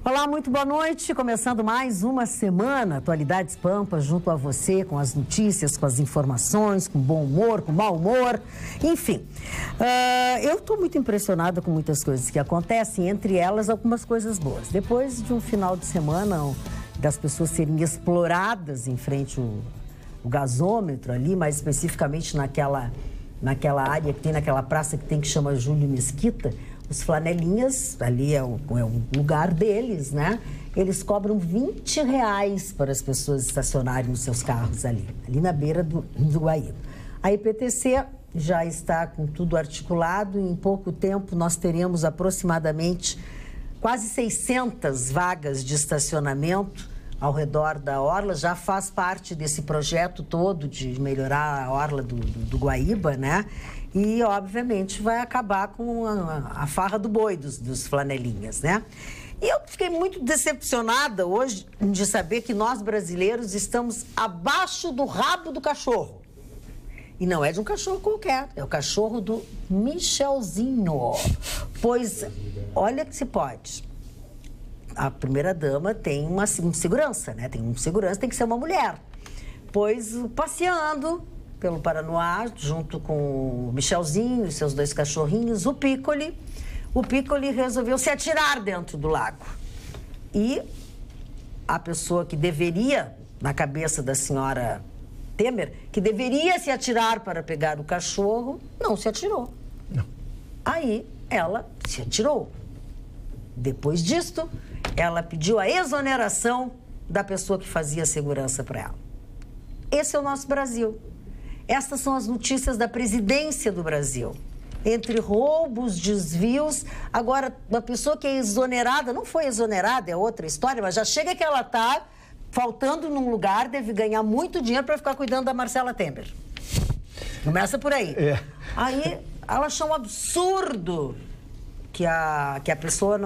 Olá, muito boa noite. Começando mais uma semana, Atualidades Pampa, junto a você, com as notícias, com as informações, com bom humor, com mau humor, enfim. Eu estou muito impressionada com muitas coisas que acontecem, entre elas algumas coisas boas. Depois de um final de semana das pessoas serem exploradas em frente ao gasômetro ali, mais especificamente naquela área que tem, naquela praça que tem, que chama Júlio Mesquita, os flanelinhas, ali é o lugar deles, né? Eles cobram R$20 para as pessoas estacionarem os seus carros ali na beira do Guaíba. A IPTC já está com tudo articulado e em pouco tempo nós teremos aproximadamente quase 600 vagas de estacionamento ao redor da orla. Já faz parte desse projeto todo de melhorar a orla do Guaíba, né? E, obviamente, vai acabar com a farra do boi dos flanelinhas, né? E eu fiquei muito decepcionada hoje de saber que nós, brasileiros, estamos abaixo do rabo do cachorro. E não é de um cachorro qualquer, é o cachorro do Michelzinho. Pois, olha que se pode. A primeira-dama tem uma segurança, né? Tem um segurança, tem que ser uma mulher. Pois, passeando pelo Paranoá, junto com o Michelzinho e seus dois cachorrinhos, o Piccoli resolveu se atirar dentro do lago. E a pessoa que deveria, na cabeça da senhora Temer, que deveria se atirar para pegar o cachorro, não se atirou. Não. Aí ela se atirou. Depois disto, ela pediu a exoneração da pessoa que fazia segurança para ela. Esse é o nosso Brasil. Estas são as notícias da presidência do Brasil. Entre roubos, desvios, agora, uma pessoa que é exonerada, não foi exonerada, é outra história, mas já chega que ela está faltando num lugar, deve ganhar muito dinheiro para ficar cuidando da Marcela Temer. Começa por aí. Aí, ela achou um absurdo que a pessoa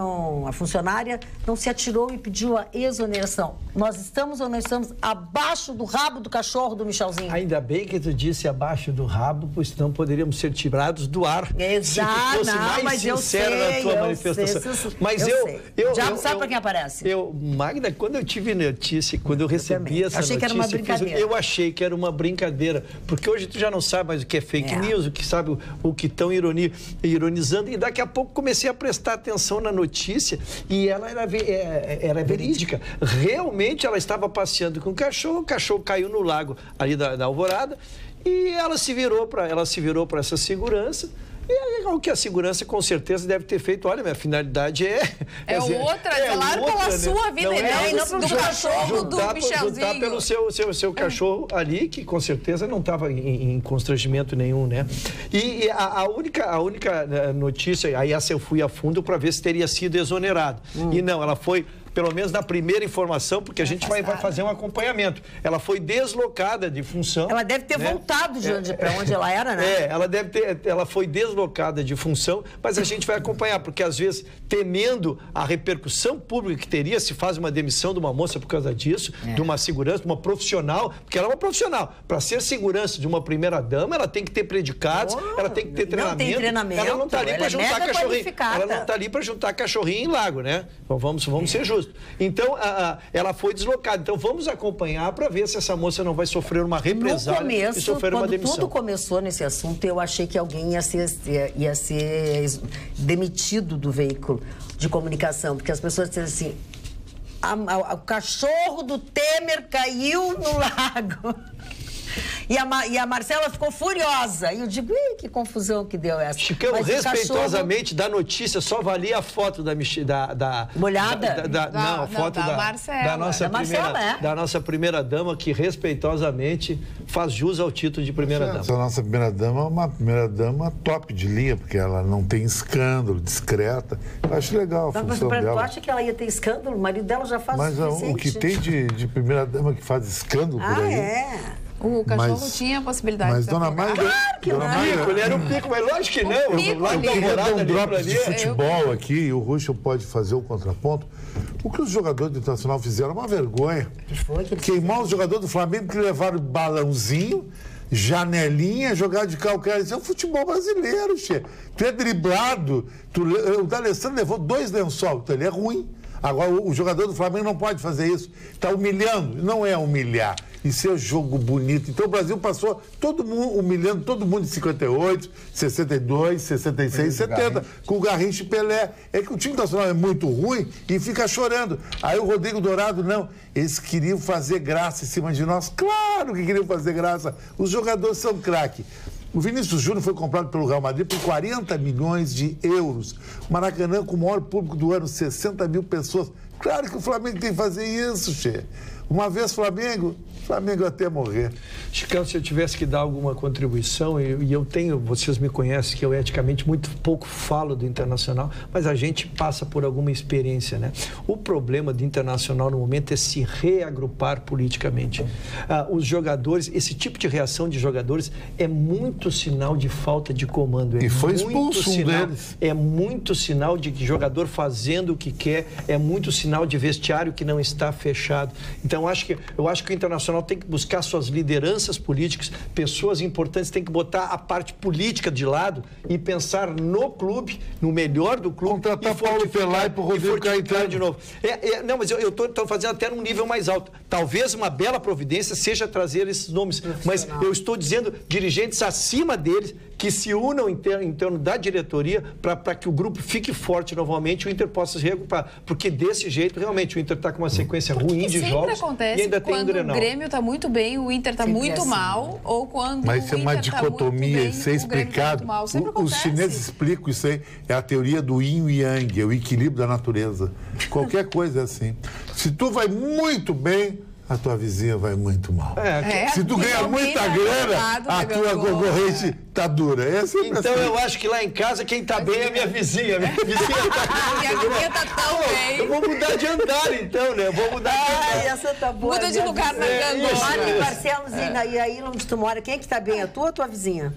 a funcionária não se atirou e pediu a exoneração. Nós estamos ou não estamos abaixo do rabo do cachorro do Michelzinho? Ainda bem que tu disse abaixo do rabo, pois não poderíamos ser tirados do ar. Exato, se tu fosse mais sincera na tua manifestação. Mas o diabo sabe para quem aparece. Magda, quando eu tive notícia, quando eu recebi essa notícia, que era uma brincadeira. Eu achei que era uma brincadeira, porque hoje tu já não sabe mais o que é fake news, o que sabe o que estão ironizando, e daqui a pouco comecei a prestar atenção na notícia e ela era verídica. Realmente ela estava passeando com o cachorro caiu no lago ali da Alvorada e ela se virou para essa segurança. E o que a segurança com certeza deve ter feito, olha, minha finalidade zelar pela sua vida, e não do cachorro do Michelzinho. Juntar pelo seu cachorro ali, que com certeza não estava em constrangimento nenhum, né? E a única notícia, aí essa eu fui a fundo para ver se teria sido exonerado. E não, ela foi, pelo menos na primeira informação, porque a gente vai fazer um acompanhamento. Ela foi deslocada de função. Ela deve ter voltado para onde ela era, né? Ela foi deslocada de função, mas a gente vai acompanhar, porque às vezes, temendo a repercussão pública que teria se faz uma demissão de uma moça por causa disso, de uma segurança, de uma profissional, porque ela é uma profissional. Para ser segurança de uma primeira-dama, ela tem que ter predicados, ela tem que ter treinamento. Não tem treinamento. Ela não está ali para juntar cachorrinho. Ela não está ali para juntar cachorrinho em lago, né? Então vamos ser justos. Então, ela foi deslocada. Então, vamos acompanhar para ver se essa moça não vai sofrer uma represália e sofrer uma demissão. Quando tudo começou nesse assunto, eu achei que alguém ia ser demitido do veículo de comunicação, porque as pessoas diziam assim, o cachorro do Temer caiu no lago. E a Marcela ficou furiosa. E eu digo, que confusão que deu essa. Chicão, respeitosamente, da notícia, só valia a foto da molhada? Não, a foto da Marcela. Da nossa primeira-dama, que respeitosamente faz jus ao título de primeira-dama. A nossa primeira-dama é uma primeira-dama top de linha, porque ela não tem escândalo, discreta. Eu acho legal a função dela. Tu acha que ela ia ter escândalo? O marido dela já faz o suficiente. Mas o que tem de primeira-dama que faz escândalo por aí... O cachorro tinha a possibilidade de Dona Magda, Ele era um pico, mas lógico que não. Eu queria dar um drop de futebol aqui, e o Ruschel pode fazer o contraponto. O que os jogadores do Internacional fizeram é uma vergonha. Queimar os jogadores do Flamengo que levaram balãozinho, janelinha, jogar de calcanhar. Isso é o futebol brasileiro, che. Tu é driblado. O D'Alessandro levou 2 lençol, então ele é ruim. Agora, o jogador do Flamengo não pode fazer isso. Está humilhando. Não é humilhar. Isso é jogo bonito. Então o Brasil passou todo mundo humilhando todo mundo em 58, 62, 66, 70, com o Garrincha e Pelé. É que o time nacional é muito ruim e fica chorando. Aí o Rodrigo Dourado, não. Eles queriam fazer graça em cima de nós. Claro que queriam fazer graça. Os jogadores são craque. O Vinícius Júnior foi comprado pelo Real Madrid por 40 milhões de euros. O Maracanã, com o maior público do ano, 60 mil pessoas. Claro que o Flamengo tem que fazer isso, Che. Uma vez Flamengo até morrer. Chicão, se eu tivesse que dar alguma contribuição, e eu tenho, vocês me conhecem, que eu eticamente muito pouco falo do Internacional, mas a gente passa por alguma experiência, né? O problema do Internacional no momento é se reagrupar politicamente. Os jogadores, esse tipo de reação de jogadores é muito sinal de falta de comando. E foi expulso um deles. É muito sinal de que jogador fazendo o que quer, é muito sinal de vestiário que não está fechado. Então, eu acho que o Internacional tem que buscar suas lideranças políticas, pessoas importantes têm que botar a parte política de lado e pensar no clube, no melhor do clube. Contratar Paulo Pelai para o Rodrigo Caetano de novo. Não, mas eu estou fazendo até num nível mais alto. Talvez uma bela providência seja trazer esses nomes, mas eu estou dizendo dirigentes acima deles que se unam em torno da diretoria para que o grupo fique forte novamente e o Inter possa se recuperar. Porque desse jeito, realmente, o Inter está com uma sequência ruim de jogos e ainda tem um Grenal. O Grêmio está muito bem, o Inter está muito mal, ou quando mas isso é uma dicotomia, isso é explicado. Os chineses explicam isso aí, é a teoria do yin e yang, é o equilíbrio da natureza. Qualquer coisa é assim. Se tu vai muito bem, a tua vizinha vai muito mal. Se tu ganha muita grana, a tua concorrente tá dura. Então eu acho que lá em casa quem tá bem é a minha vizinha. Minha vizinha tá tão bem. Eu vou mudar de andar então, né? Eu vou mudar de andar. Essa tá boa. Muda de lugar na gangorra. Barcelos, e aí onde tu mora, quem é que tá bem? A tua ou a tua vizinha?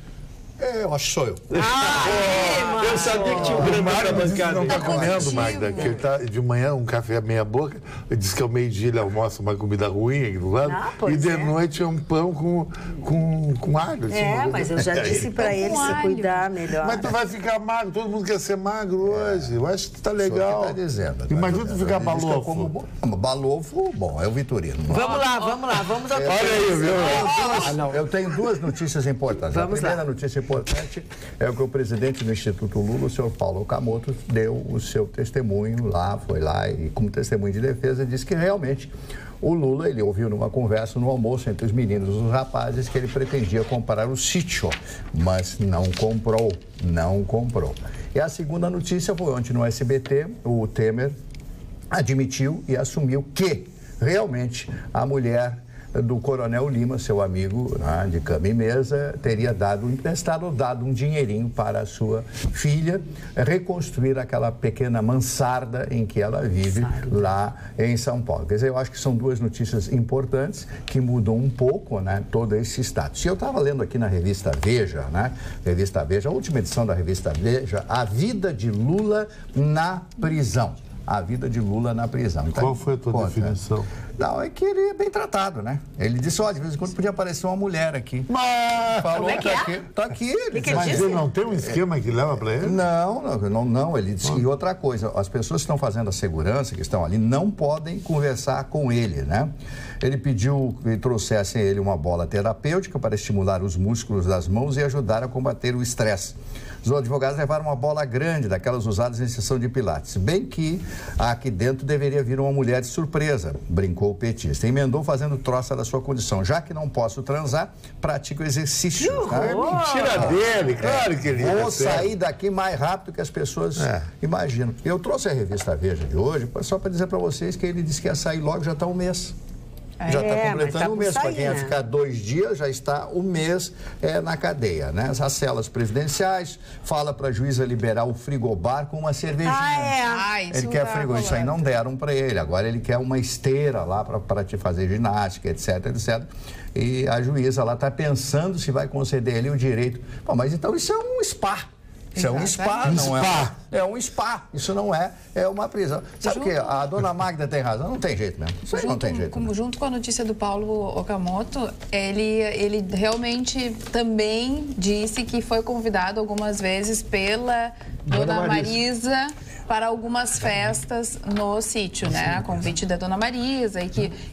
Eu acho que sou eu. Eu sabia que tinha um grande na bancada. Não está comendo, Magda, que ele tá de manhã um café meia boca, ele diz que ao meio-dia ele almoça uma comida ruim aqui do lado, e de noite é um pão com alho. Mas eu já disse para ele se cuidar melhor. Mas tu vai ficar magro, todo mundo quer ser magro hoje. Eu acho que tá legal. Tá dizendo, imagina tu ficar balofo. Balofo, bom, é o Vitorino. Vamos lá, vamos ao Olha aí, viu? Eu tenho duas notícias importantes. A primeira notícia importante é o que o presidente do Instituto Lula, o senhor Paulo Okamoto, deu o seu testemunho lá, foi lá e, como testemunho de defesa, disse que realmente o Lula, ele ouviu numa conversa no almoço entre os meninos e os rapazes que ele pretendia comprar o sítio, mas não comprou. E a segunda notícia foi ontem no SBT, o Temer admitiu e assumiu que realmente a mulher do Coronel Lima, seu amigo, né, de cama e mesa, teria dado um dinheirinho para a sua filha reconstruir aquela pequena mansarda em que ela vive lá em São Paulo. Quer dizer, eu acho que são duas notícias importantes que mudam um pouco, né, todo esse status. E eu estava lendo aqui na revista Veja, a última edição da revista Veja, a vida de Lula na prisão. A vida de Lula na prisão. Então, qual foi a tua definição? Não, é que ele é bem tratado, né? Ele disse, de vez em quando podia aparecer uma mulher aqui. Falou que tá aqui. Mas ele não tem um esquema que leva para ele? Não, ele disse. E outra coisa, as pessoas que estão fazendo a segurança, que estão ali, não podem conversar com ele, né? Ele pediu que trouxessem ele uma bola terapêutica para estimular os músculos das mãos e ajudar a combater o estresse. Os advogados levaram uma bola grande, daquelas usadas em sessão de pilates. Bem que aqui dentro deveria vir uma mulher de surpresa, brincou o petista. Emendou fazendo troça da sua condição. Já que não posso transar, pratico exercício. É mentira dele, claro que ele vou sair daqui mais rápido que as pessoas imaginam. Eu trouxe a revista Veja de hoje só para dizer para vocês que ele disse que ia sair logo, já está um mês. Já está completando um mês. Para quem ia ficar 2 dias, já está um mês na cadeia, né? As celas presidenciais, fala para a juíza liberar o frigobar com uma cervejinha. Ele quer frigobar, isso aí não deram para ele. Agora ele quer uma esteira lá para te fazer ginástica, etc, etc. E a juíza lá está pensando se vai conceder ele o direito. Bom, mas então isso é um spa. Isso é um spa, não é? É um spa. Isso não é uma prisão. Sabe o que? A dona Magda tem razão. Não tem jeito mesmo. Isso aí não tem jeito. Junto com a notícia do Paulo Okamoto, ele realmente também disse que foi convidado algumas vezes pela dona Marisa para algumas festas no sítio, né? A convite da Dona Marisa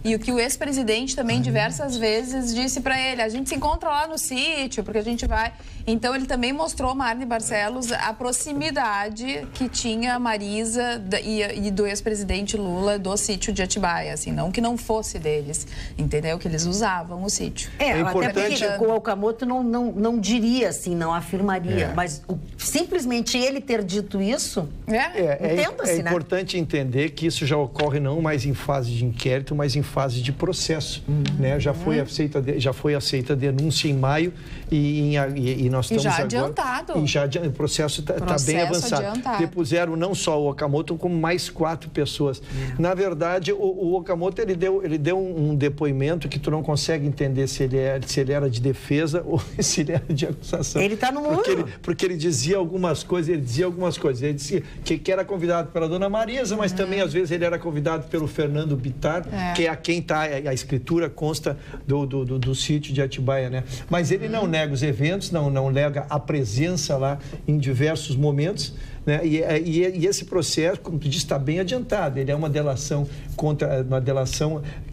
e o que o ex-presidente também diversas vezes disse para ele, a gente se encontra lá no sítio, porque a gente vai... Então, ele também mostrou, Marne Barcelos, a proximidade que tinha a Marisa e do ex-presidente Lula do sítio de Atibaia, assim, não que não fosse deles, entendeu? Que eles usavam o sítio. Até porque o Okamoto não diria assim, não afirmaria, mas simplesmente ele ter dito isso, entenda-se, né? É importante entender que isso já ocorre não mais em fase de inquérito, mas em fase de processo, né? Já foi aceita a denúncia em maio e nós estamos já agora... adiantado. E o processo está bem avançado. Adiantado. Depuseram não só o Okamoto, como mais 4 pessoas. Na verdade, o Okamoto, ele deu um depoimento que tu não consegue entender se ele era de defesa ou se ele era de acusação. Ele está no muro. Porque ele dizia algumas coisas, ele dizia que era convidado pela Dona Marisa, mas também, às vezes, ele era convidado pelo Fernando Bittar, que é a quem está, a escritura consta do sítio de Atibaia, né? Mas ele não nega os eventos, não nega a presença lá em diversos momentos, né? E esse processo, como tu disse, está bem adiantado. Ele é uma delação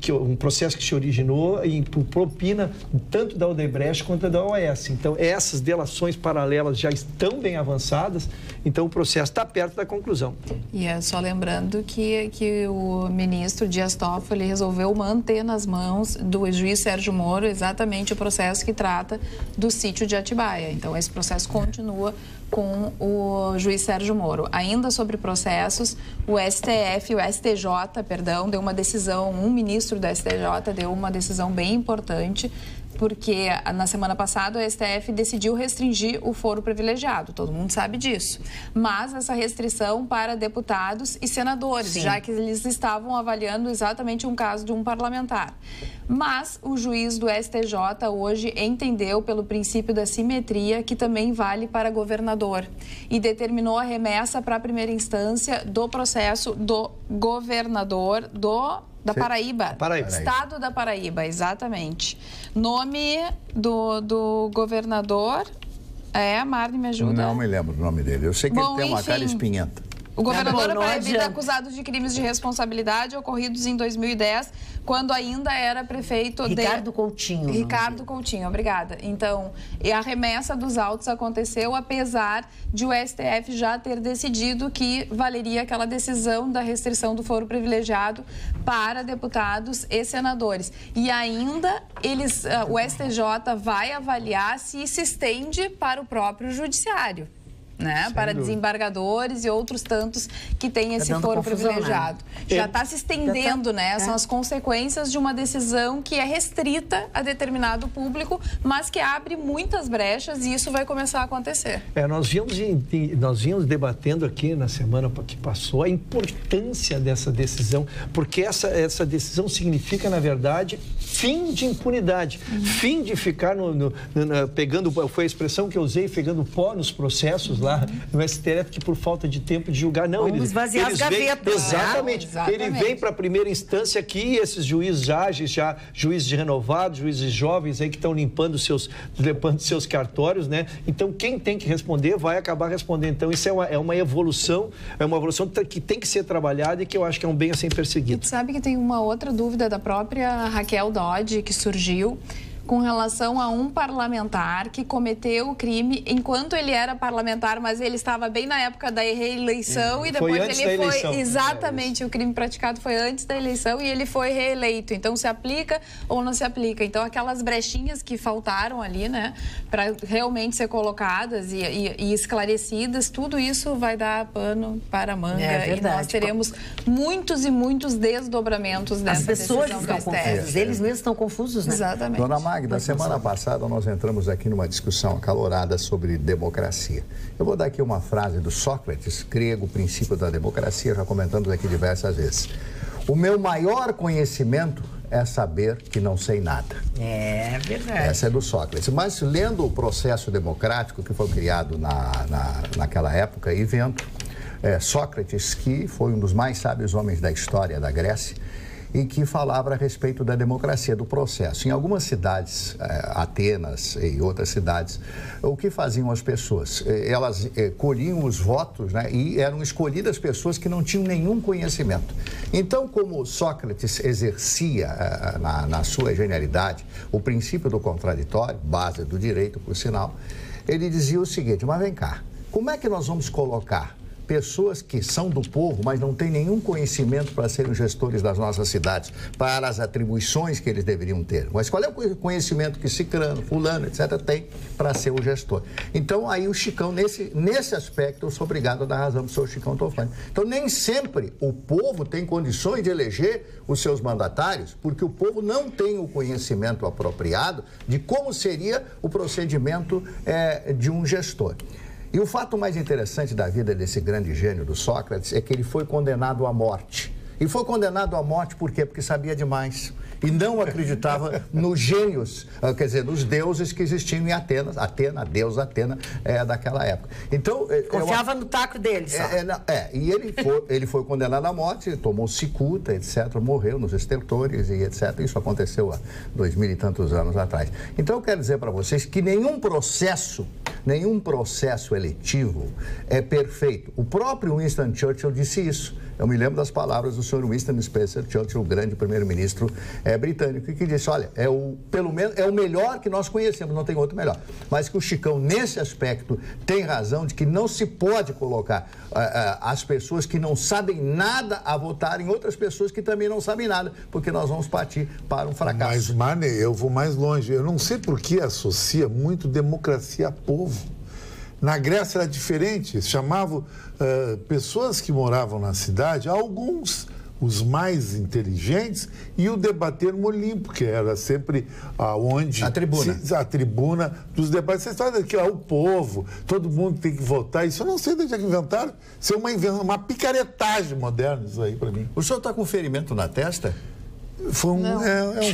um processo que se originou em propina tanto da Odebrecht quanto da OAS. Então, essas delações paralelas já estão bem avançadas, então o processo está perto da conclusão. E é só lembrando que o ministro Dias Toffoli resolveu manter nas mãos do juiz Sérgio Moro exatamente o processo que trata do sítio de Atibaia. Então, esse processo continua com o juiz Sérgio Moro. Ainda sobre processos, o STJ, deu uma decisão, um ministro da STJ deu uma decisão bem importante, porque na semana passada o STF decidiu restringir o foro privilegiado, todo mundo sabe disso. Mas essa restrição para deputados e senadores, já que eles estavam avaliando exatamente um caso de um parlamentar. Mas o juiz do STJ hoje entendeu, pelo princípio da simetria, que também vale para governador e determinou a remessa para a primeira instância do processo do governador da Paraíba. Estado da Paraíba, exatamente. Nome do governador a Marne me ajuda? Não me lembro o nome dele. Eu sei que ele tem uma cara espinhenta. O governador paraibano é acusado de crimes de responsabilidade ocorridos em 2010, quando ainda era prefeito Ricardo Coutinho. Ricardo Coutinho, obrigada. Então, a remessa dos autos aconteceu apesar de o STF já ter decidido que valeria aquela decisão da restrição do foro privilegiado para deputados e senadores. E ainda o STJ vai avaliar se estende para o próprio judiciário. Né? Para desembargadores e outros tantos que têm esse foro privilegiado. Né? Já está se estendendo, né? São as consequências de uma decisão que é restrita a determinado público, mas que abre muitas brechas e isso vai começar a acontecer. Nós vínhamos debatendo aqui na semana que passou a importância dessa decisão, porque essa decisão significa, na verdade, fim de impunidade, fim de ficar pegando, foi a expressão que eu usei, pegando pó nos processos lá no STF, que por falta de tempo de julgar, não. Vamos esvaziar as gavetas. Exatamente. Ele vem para a primeira instância aqui, esses juízes ágeis, juízes renovados, juízes jovens aí que estão limpando seus cartórios, né? Então, quem tem que responder vai acabar respondendo. Então, isso é uma evolução que tem que ser trabalhada e que eu acho que é um bem a ser perseguido. E tu sabe que tem uma outra dúvida da própria Raquel Dodge que surgiu com relação a um parlamentar que cometeu o crime enquanto ele era parlamentar, mas ele estava bem na época da reeleição e depois ele foi... Exatamente, o crime praticado foi antes da eleição e ele foi reeleito. Então, se aplica ou não se aplica? Então, aquelas brechinhas que faltaram ali, né, para realmente ser colocadas e esclarecidas, tudo isso vai dar pano para a manga e nós teremos muitos e muitos desdobramentos dessa decisão. As pessoas estão confusas, eles mesmos estão confusos, né? Exatamente. Dona Magda, semana passada nós entramos aqui numa discussão acalorada sobre democracia. Eu vou dar aqui uma frase do Sócrates, grego, princípio da democracia, já comentamos aqui diversas vezes. O meu maior conhecimento é saber que não sei nada. É verdade. Essa é do Sócrates. Mas lendo o processo democrático que foi criado naquela época e vendo Sócrates, que foi um dos mais sábios homens da história da Grécia, e que falava a respeito da democracia, do processo. Em algumas cidades, Atenas e outras cidades, o que faziam as pessoas? Elas colhiam os votos, né, e eram escolhidas pessoas que não tinham nenhum conhecimento. Então, como Sócrates exercia, na sua genialidade, o princípio do contraditório, base do direito, por sinal, ele dizia o seguinte: mas vem cá, como é que nós vamos colocar pessoas que são do povo, mas não têm nenhum conhecimento para serem gestores das nossas cidades, para as atribuições que eles deveriam ter? Mas qual é o conhecimento que Cicrano, Fulano, etc., tem para ser o gestor? Então, aí o Chicão, nesse aspecto, eu sou obrigado a dar razão para o senhor Chicão Tofani. Então, nem sempre o povo tem condições de eleger os seus mandatários, porque o povo não tem o conhecimento apropriado de como seria o procedimento de um gestor. E o fato mais interessante da vida desse grande gênio do Sócrates é que ele foi condenado à morte. E foi condenado à morte por quê? Porque sabia demais. E não acreditava nos gênios, quer dizer, nos deuses que existiam em Atenas. A deusa Atena daquela época. Então, confiava no taco dele só. E ele foi condenado à morte, tomou cicuta, etc., morreu nos estertores e etc. Isso aconteceu há 2000 e tantos anos atrás. Então, eu quero dizer para vocês que nenhum processo eletivo é perfeito. O próprio Winston Churchill disse isso. Eu me lembro das palavras do Sr. Winston Spencer Churchill, o grande primeiro-ministro britânico, que disse: olha, pelo menos é o melhor que nós conhecemos, não tem outro melhor. Mas que o Chicão, nesse aspecto, tem razão de que não se pode colocar as pessoas que não sabem nada a votar em outras pessoas que também não sabem nada, porque nós vamos partir para um fracasso. Mas, Marney, eu vou mais longe. Eu não sei por que associa muito democracia a povo. Na Grécia era diferente, chamavam pessoas que moravam na cidade, alguns, os mais inteligentes, e o debater no Olimpo, que era sempre onde... A tribuna. A tribuna dos debates. Vocês falam que o povo, todo mundo tem que votar. Isso eu não sei de onde é que inventaram. Isso é uma picaretagem moderna, isso aí, para mim. O senhor está com ferimento na testa? Foi um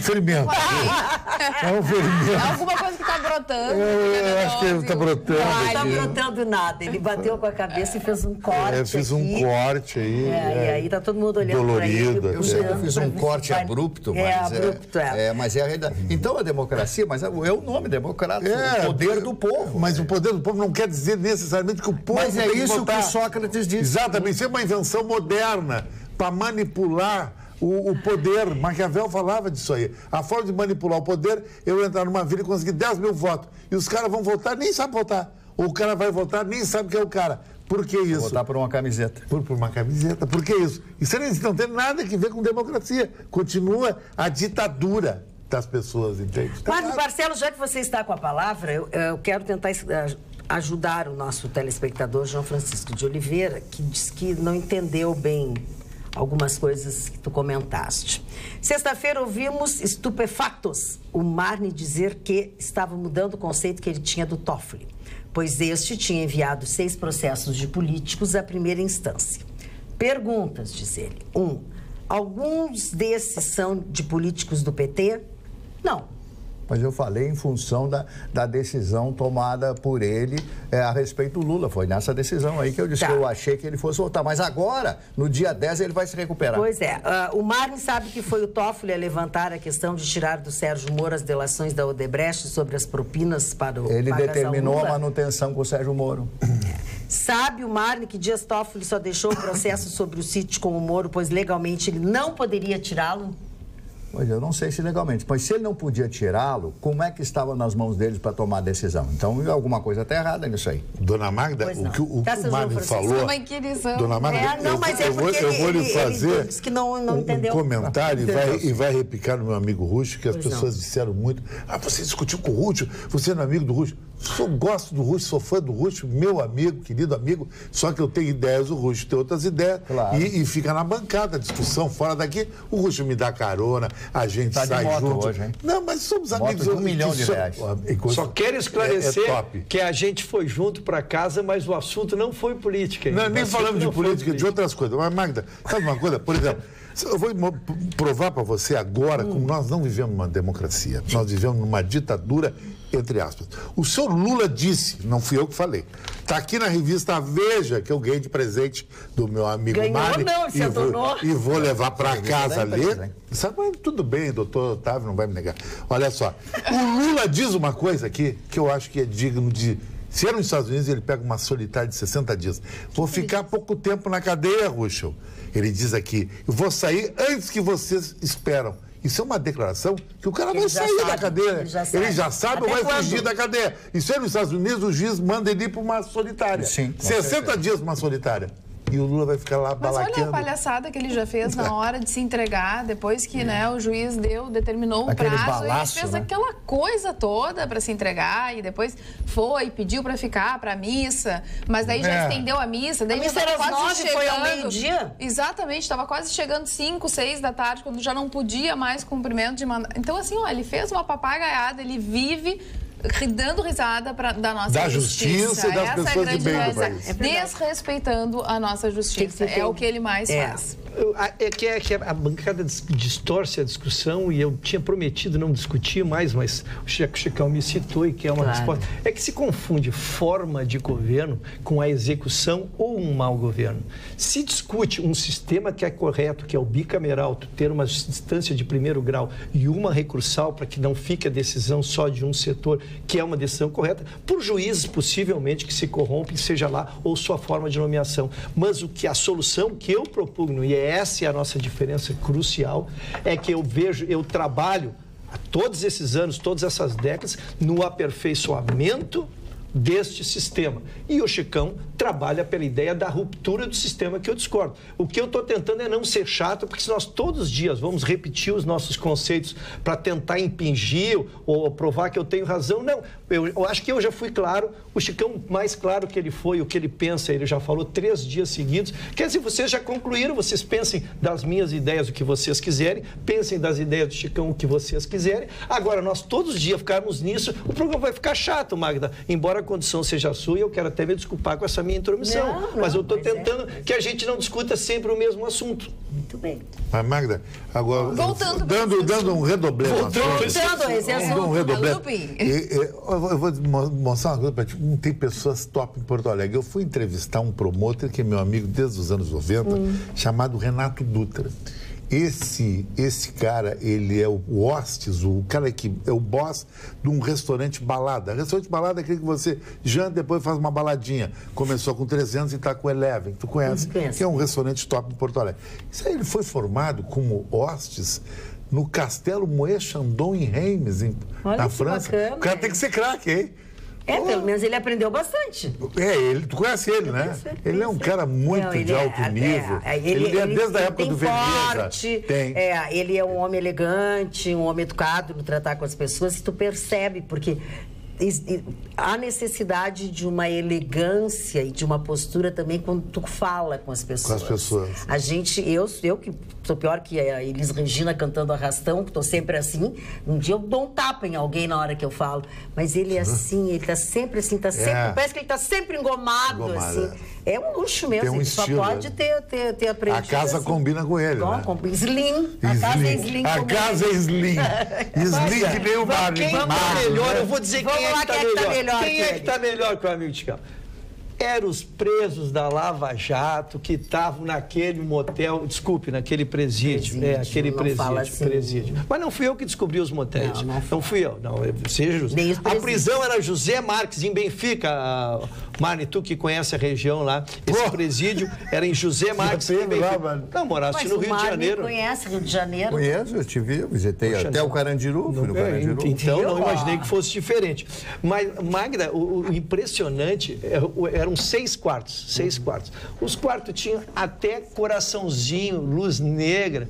ferimento. É um ferimento. É alguma coisa que está brotando. Eu acho que ele está brotando. Não está brotando nada. Ele bateu com a cabeça e fez um corte. Fiz um corte aí. E aí está todo mundo olhando para ele. Eu sei que eu fiz um corte abrupto, mas mas é a realidade. Então a democracia, mas é o nome democrático, o poder do povo. Mas o poder do povo não quer dizer necessariamente que o povo tem que votar. Mas é isso que Sócrates disse. Exatamente. Isso é uma invenção moderna para manipular o poder. Maquiavel falava disso aí. A forma de manipular o poder é eu entrar numa vila e conseguir 10 mil votos. E os caras vão votar, nem sabem votar. Ou o cara vai votar, nem sabe quem é o cara. Por que isso? Votar por uma camiseta. Por uma camiseta. Por que isso? Isso não tem nada a ver com democracia. Continua a ditadura das pessoas, entende? Marcos Barcelos, já que você está com a palavra, eu quero tentar ajudar o nosso telespectador João Francisco de Oliveira, que diz que não entendeu bem algumas coisas que tu comentaste. Sexta-feira ouvimos estupefactos o Marne dizer que estava mudando o conceito que ele tinha do Toffoli, pois este tinha enviado 6 processos de políticos à primeira instância. Perguntas, diz ele. 1. Alguns desses são de políticos do PT? Não. Mas eu falei em função da decisão tomada por ele a respeito do Lula. Foi nessa decisão aí que eu disse que eu achei que ele fosse voltar. Mas agora, no dia 10, ele vai se recuperar. Pois é. O Marne sabe que foi o Toffoli a levantar a questão de tirar do Sérgio Moro as delações da Odebrecht sobre as propinas para o Ele determinou a manutenção com o Sérgio Moro. Sabe o Marne que Dias Toffoli só deixou o processo sobre o sítio com o Moro, pois legalmente ele não poderia tirá-lo? Pois eu não sei se legalmente, mas se ele não podia tirá-lo, como é que estava nas mãos deles para tomar a decisão? Então, alguma coisa está errada nisso aí. Dona Magda, o que o Marne falou... Dona Magda, eu vou lhe fazer que não entendeu. Um comentário e vai replicar no meu amigo Rucho, que as pessoas disseram muito: você discutiu com o Rucho, você não é amigo do Rucho. Gosto do Rucho, sou fã do Rucho, meu amigo, querido amigo, só que eu tenho ideias, o Rucho tem outras ideias, claro. e fica na bancada, discussão fora daqui, o Rucho me dá carona, a gente sai junto. Hoje, hein? Não, mas somos amigos. De R$1 milhão. Só quero esclarecer que a gente foi junto para casa, mas o assunto não foi política. Não, nem falamos de política, de outras coisas. Mas, Magda, sabe uma coisa? Por exemplo, Eu vou provar para você agora como nós não vivemos numa democracia. Nós vivemos numa ditadura, entre aspas. O senhor Lula disse, não fui eu que falei, está aqui na revista Veja, que eu ganhei de presente do meu amigo Mário. E vou levar para casa ler. Sabe, tudo bem, doutor Otávio não vai me negar. Olha só, o Lula diz uma coisa aqui que eu acho que é digno de... Se é nos Estados Unidos, ele pega uma solitária de 60 dias. Vou ficar pouco tempo na cadeia, Ruschel. Ele diz aqui, eu vou sair antes que vocês esperam. Isso é uma declaração que o cara vai sair da cadeia. Ele já sabe ou vai fugir da cadeia. Isso é nos Estados Unidos, o juiz manda ele ir para uma solitária. Sim, 60 dias uma solitária. E o Lula vai ficar lá balaqueando. Mas olha a palhaçada que ele já fez na hora de se entregar, depois que o juiz determinou um prazo. Ele fez aquela coisa toda para se entregar e depois pediu para ficar para a missa, mas daí já estendeu a missa. Daí a missa era às 9, foi ao meio-dia? Exatamente, estava quase chegando 5, 6 da tarde, quando já não podia mais cumprimento de mandato. Então, assim, ele fez uma papagaiada, ele vive... dando risada da nossa justiça e das pessoas de bem do país. Desrespeitando a nossa justiça. É o que ele mais faz. É que a bancada distorce a discussão e eu tinha prometido não discutir mais, mas o Chicão me citou e que é uma resposta. É que se confunde forma de governo com a execução ou um mau governo. Se discute um sistema que é correto, que é o bicameral, ter uma instância de primeiro grau e uma recursal para que não fique a decisão só de um setor, que é uma decisão correta, por juízes possivelmente que se corrompem, seja lá, ou sua forma de nomeação. Mas a solução que eu propugno, e essa é a nossa diferença crucial, é que eu trabalho há todos esses anos, todas essas décadas, no aperfeiçoamento deste sistema. E o Chicão trabalha pela ideia da ruptura do sistema, que eu discordo. O que eu estou tentando é não ser chato, porque se nós todos os dias vamos repetir os nossos conceitos para tentar impingir ou provar que eu tenho razão, não. Eu acho que eu já fui claro, o Chicão mais claro que ele foi, o que ele pensa, ele já falou 3 dias seguidos. Quer dizer, vocês já concluíram, vocês pensem das minhas ideias o que vocês quiserem, pensem das ideias do Chicão o que vocês quiserem. Agora, nós todos os dias ficarmos nisso, o programa vai ficar chato, Magda, embora a condição seja sua, e eu quero até me desculpar com essa minha intromissão, mas eu estou tentando que a gente não discuta sempre o mesmo assunto. Muito bem. Mas, Magda, agora, dando um redoblê. Voltando a esse assunto. Eu vou mostrar uma coisa para ti. Não tem pessoas top em Porto Alegre. Eu fui entrevistar um promotor que é meu amigo desde os anos 90, chamado Renato Dutra. Esse cara, ele é o hostes, o cara que é o boss de um restaurante balada. Restaurante balada é aquele que você janta e depois faz uma baladinha. Começou com 300 e está com 11, tu conhece? Que é um restaurante top em Porto Alegre. Isso aí, ele foi formado como hostes no Castelo Moët Chandon em Reims, na França. Bacana, o cara tem que ser craque, hein? Pelo menos ele aprendeu bastante. Tu conhece ele, né? Ele é um cara muito de alto nível. Ele é desde a época do Veneza. Ele é um homem elegante, um homem educado no tratar com as pessoas, e tu percebe, porque há necessidade de uma elegância e de uma postura também quando tu fala com as pessoas. Com as pessoas. A gente, eu que sou pior que a Elis Regina cantando Arrastão, que estou sempre assim. Um dia eu dou um tapa em alguém na hora que eu falo. Mas ele é assim, ele está sempre assim, parece que ele está sempre engomado. Assim. É um luxo mesmo, tem um estilo, só pode ter aprendido. A casa assim. Combina com ele, né? Slim. A casa é slim. A casa é slim. Slim que nem o Mário. Quem tá melhor? Eu vou dizer quem é que tá melhor. Quem é que tá melhor que o amigo Chicão? Eram os presos da Lava Jato que estavam naquele motel, desculpe, naquele presídio. Aquele presídio. Mas não fui eu que descobri os motéis. Não fui eu. Não, seja justo. A prisão era José Marques, em Benfica. Marne, tu que conhece a região lá, esse presídio era em José Marques. Não, moraste no Rio de Janeiro. Conhece Rio de Janeiro? Conheço, eu visitei até o Carandiru. Então, não imaginei que fosse diferente. Mas, Magda, o impressionante eram 6 quartos. 6 quartos. Os quartos tinham até coraçãozinho, luz negra,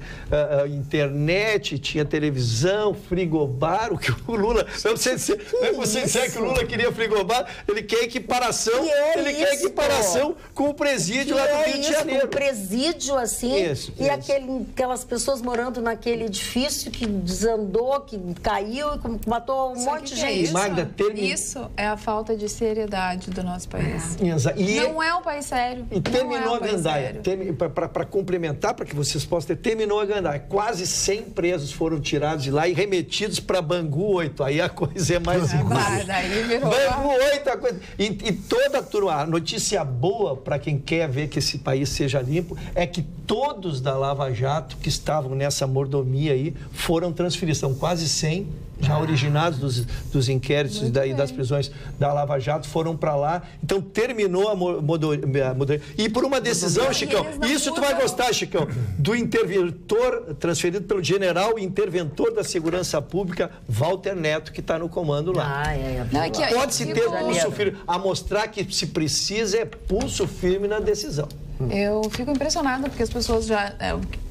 internet, tinha televisão, frigobar, o que o Lula... Não é você dizer que o Lula queria frigobar, ele quer equiparação ele quer equiparação com o presídio lá do Rio de Janeiro. O presídio, assim, e aquelas pessoas morando naquele edifício que desandou, que caiu e matou um monte de gente. Magda, isso é a falta de seriedade do nosso país. Não é um país sério. E terminou a gandaia. Para complementar, para que vocês possam ter, terminou a gandaia. Quase 100 presos foram tirados de lá e remetidos para Bangu 8. Aí a coisa é mais... Daí virou... Bangu 8, a coisa... E toda a turma, a notícia boa para quem quer ver que esse país seja limpo, é que todos da Lava Jato que estavam nessa mordomia aí foram transferidos. São quase 100 já originados dos inquéritos e das prisões da Lava Jato, foram para lá. Então, terminou a mordomia. E por uma decisão, Chicão, isso tu vai gostar, Chicão, do interventor, transferido pelo general interventor da Segurança Pública, Walter Neto, que está no comando lá. Pode-se ter pulso firme. A mostrar que se precisa é pulso firme na decisão. Eu fico impressionada porque as pessoas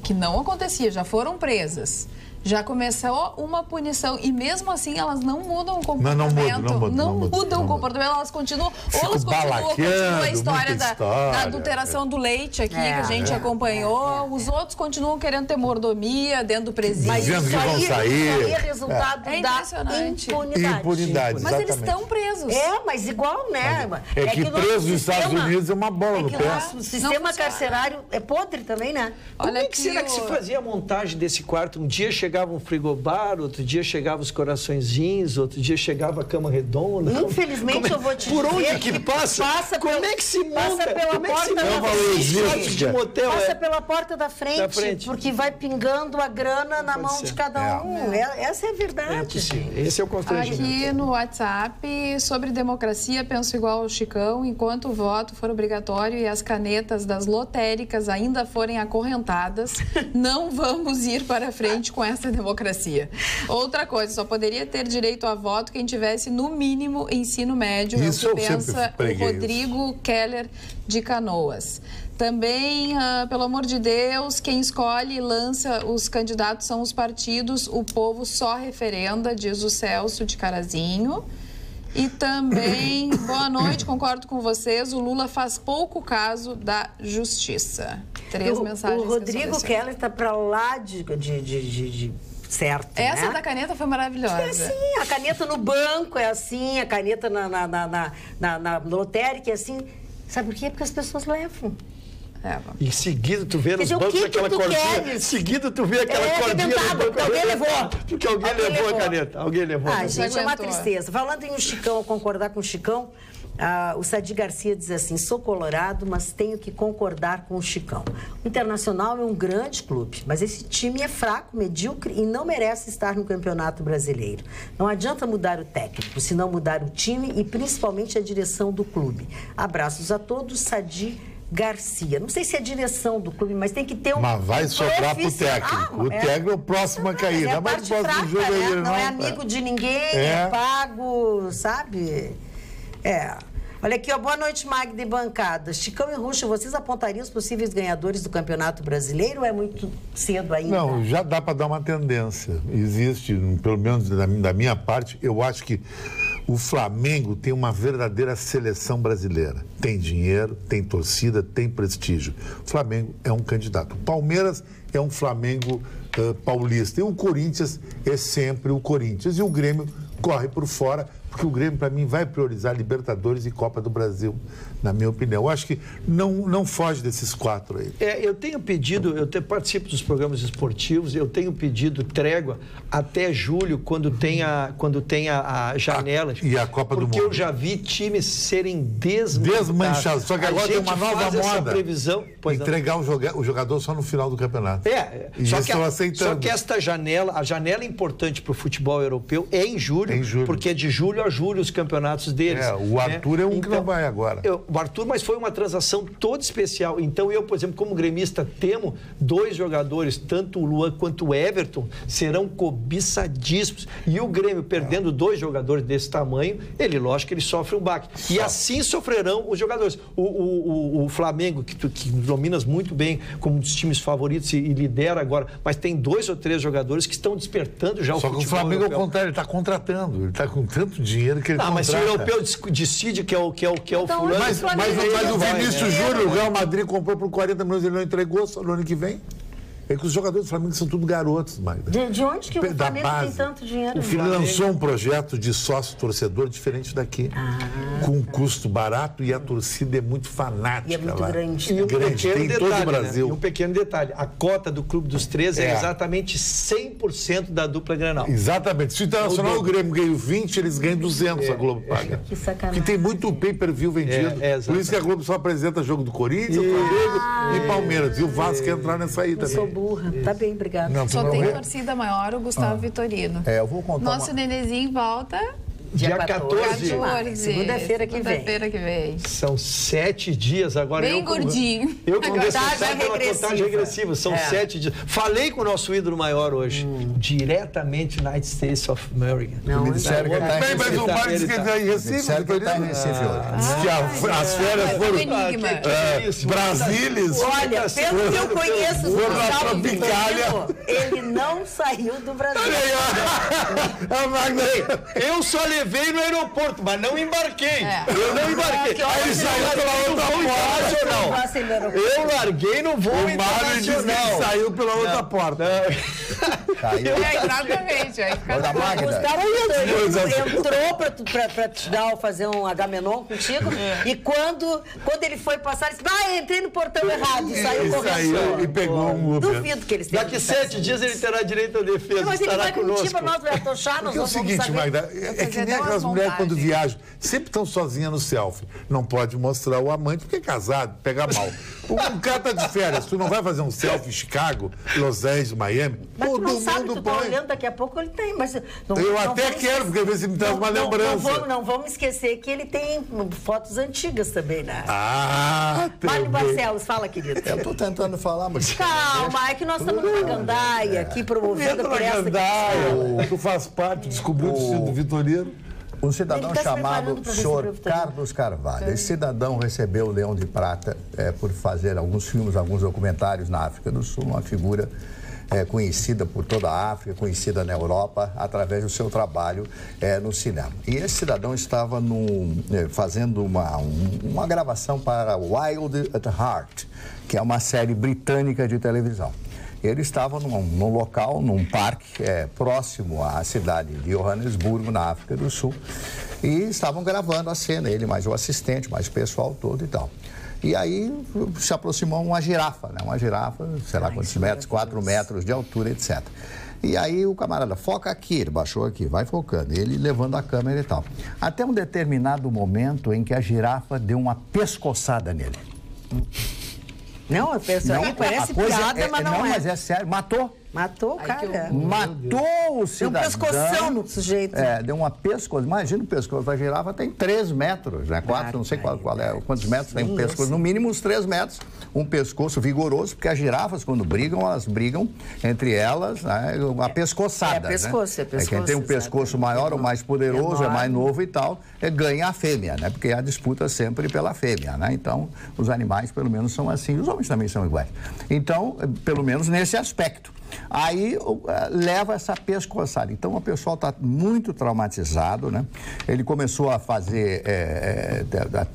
que não acontecia, já foram presas. Já começou uma punição e mesmo assim elas não mudam o comportamento. Não mudam o comportamento, elas continuam. Ou elas continuam a história da adulteração do leite aqui, que a gente acompanhou. Os outros continuam querendo ter mordomia dentro do presídio. Mas dizendo que vão sair. Isso aí é resultado da impunidade. Mas eles estão presos. Mas igual, né? É que preso nos Estados Unidos é uma bola no pé. O sistema carcerário é podre também, né? Como é que será que se fazia a montagem desse quarto? Um dia chegava um frigobar, outro dia chegava os coraçõezinhos, outro dia chegava a cama redonda. Infelizmente, eu vou te dizer. Por onde que passa? Como é que se monta? Passa pela porta da frente. De motel, passa pela porta da frente, porque vai pingando a grana na mão de cada um. Essa é a verdade. Esse é o constrangimento. Aqui no WhatsApp, sobre democracia, penso igual ao Chicão, enquanto o voto for obrigatório e as canetas das lotéricas ainda forem acorrentadas, não vamos ir para frente com essa democracia. Outra coisa, só poderia ter direito a voto quem tivesse, no mínimo, ensino médio. Isso é o que pensa o Rodrigo Keller de Canoas. Também, pelo amor de Deus, quem escolhe e lança os candidatos são os partidos, o povo só referenda, diz o Celso de Carazinho. E também, boa noite, concordo com vocês, o Lula faz pouco caso da justiça. 3 mensagens. O Rodrigo Keller está para lá de certo, Essa né? da caneta foi maravilhosa. É assim, a caneta no banco é assim, a caneta na lotérica é assim. Sabe por quê? Porque as pessoas levam. Em seguida, tu vê nos bancos aquela cordinha. Em seguida, tu vê aquela cordinha no banco. Porque alguém levou. Porque alguém levou a caneta. Alguém levou. Gente, é uma tristeza. Falando em um Chicão, concordar com o Chicão, o Sadi Garcia diz assim: sou colorado, mas tenho que concordar com o Chicão. O Internacional é um grande clube, mas esse time é fraco, medíocre e não merece estar no Campeonato Brasileiro. Não adianta mudar o técnico, se não mudar o time e principalmente a direção do clube. Abraços a todos, Sadi Garcia. Não sei se é a direção do clube, mas tem que ter Mas vai sobrar pro técnico. O técnico é o próximo a cair. É a parte fraca, né? Não é amigo de ninguém, é pago, sabe? Olha aqui, boa noite, Magda e bancada. Chicão e Ruxa, vocês apontariam os possíveis ganhadores do Campeonato Brasileiro ou é muito cedo ainda? Não, já dá para dar uma tendência. Existe, pelo menos da minha parte, eu acho que o Flamengo tem uma verdadeira seleção brasileira. Tem dinheiro, tem torcida, tem prestígio. O Flamengo é um candidato. O Palmeiras é um Flamengo paulista. E o Corinthians é sempre o Corinthians. E o Grêmio corre por fora, porque o Grêmio, para mim, vai priorizar Libertadores e Copa do Brasil, na minha opinião. Eu acho que não foge desses 4 aí. Eu tenho pedido, participo dos programas esportivos, eu tenho pedido trégua até julho, quando tem a janela. E a Copa do Mundo. Porque eu já vi times serem desmanchados. Só que agora tem uma nova moda. Previsão, entregar o jogador só no final do campeonato. Só que esta janela, a janela importante para o futebol europeu é em julho, porque é de julho a julho os campeonatos deles. O Arthur é um que não vai agora. O Arthur, mas foi uma transação toda especial. Então eu, por exemplo, como gremista, temo 2 jogadores, tanto o Luan quanto o Everton, serão cobiçadíssimos. E o Grêmio, perdendo 2 jogadores desse tamanho, lógico que ele sofre um baque. E assim sofrerão os jogadores. O Flamengo, que dominas muito bem como um dos times favoritos e lidera agora, mas tem 2 ou 3 jogadores que estão despertando já o futebol europeu. Só que o Flamengo, ao contrário, ele está contratando. Ele está com tanto dinheiro dinheiro que ele contrata. Mas se o europeu decide que é o fulano... Mas o Vinícius Júnior, o Real Madrid comprou por 40 milhões, ele não entregou só no ano que vem. É que os jogadores do Flamengo são tudo garotos, Magda. De onde que o Flamengo tem tanto dinheiro? O Flamengo lançou um projeto de sócio-torcedor diferente daqui. Com um custo barato e a torcida é muito fanática. E é muito lá. grande. E um grande, pequeno tem detalhe, todo o Brasil. Né? E um pequeno detalhe, a cota do Clube dos 13 é exatamente 100% da dupla Grenal. Exatamente. Se o Internacional e o Grêmio ganham 20, eles ganham 200, a Globo paga. Que sacanagem. Porque tem muito pay-per-view vendido. Por isso que a Globo só apresenta jogo do Corinthians, Flamengo e Palmeiras. E o Vasco quer entrar nessa aí também. Eu sou burra. Tá bem, obrigada. Não, só tem torcida maior o Gustavo Vitorino. Eu vou contar Nosso nenenzinho volta... Dia 14. Segunda-feira que vem. Segunda-feira que vem. São 7 dias agora. Bem gordinho. Eu como contagem regressiva. São 7 dias. Falei com o nosso ídolo maior hoje. Diretamente United States of America. Me disseram que ele está em Recife. Mas o Mário disse que ele está em Recife. Disseram que ele está em Recife hoje. Diz que as férias foram... Brasílias. Olha, pelo que eu conheço do Gustavo Vitorino, ele não saiu do Brasil. Eu só levei no aeroporto, mas não embarquei. Eu não embarquei. Aí ele saiu pela outra porta. Eu larguei no voo internacional. O Mário disse que ele saiu pela outra porta. Exatamente. O Gustavo entrou pra fazer um Agamenon contigo e quando ele foi passar, ele disse, entrei no portão errado e saiu correndo. E pegou um Uber. Duvido que ele esteja. Daqui 7 dias ele terá direito à defesa. Mas ele vai conosco. Nós vamos atochar, nós Porque é o seguinte, Magda, é que nem aquelas mulheres quando viajam, sempre estão sozinhas no selfie. Não pode mostrar o amante porque é casado, pega mal. Um cara tá de férias, tu não vai fazer um selfie em Chicago, Los Angeles, Miami? Mas todo tu não sabe, mundo tu tá põe. olhando, daqui a pouco ele tem, mas... Eu até quero, porque às vezes me traz uma lembrança. Não vamos esquecer que ele tem fotos antigas também, né? Mário Barcelos, fala, querido. Eu tô tentando falar, mas... Calma, é que nós estamos numa gandaia aqui, promovida por essa... Tu faz parte, descobriu o destino do Vitorino. Um cidadão chamado senhor Carlos Carvalho. Esse cidadão recebeu o Leão de Prata por fazer alguns filmes, alguns documentários na África do Sul, uma figura conhecida por toda a África, conhecida na Europa, através do seu trabalho no cinema. E esse cidadão estava fazendo uma gravação para Wild at Heart, que é uma série britânica de televisão. Ele estava num local, num parque próximo à cidade de Johannesburgo, na África do Sul, e estavam gravando a cena, ele mais o assistente, mais o pessoal todo e tal. E aí se aproximou uma girafa, né? Uma girafa, sei lá quantos metros, 4 metros de altura, etc. E aí o camarada, foca aqui, ele baixou aqui, vai focando, ele levando a câmera e tal. Até um determinado momento em que a girafa deu uma pescoçada nele. Não, aí parece piada, mas não é. Não, mas é sério, matou. Matou o cara. Matou o cidadão. Deu um pescoção no sujeito. Deu uma pescoço. Imagina o pescoço da girafa tem 3 metros, né? 4, não sei quantos metros tem um pescoço. No mínimo uns 3 metros. Um pescoço vigoroso, porque as girafas, quando brigam, elas brigam entre elas, né? Uma pescoçada. Pescoço. Quem tem um pescoço maior ou mais poderoso, é mais novo e tal, ganha a fêmea, né? Porque a disputa sempre pela fêmea, né? Então, os animais, pelo menos, são assim. Os homens também são iguais. Então, pelo menos nesse aspecto. Aí leva essa pescoçada. Então, o pessoal está muito traumatizado, né? Ele começou a fazer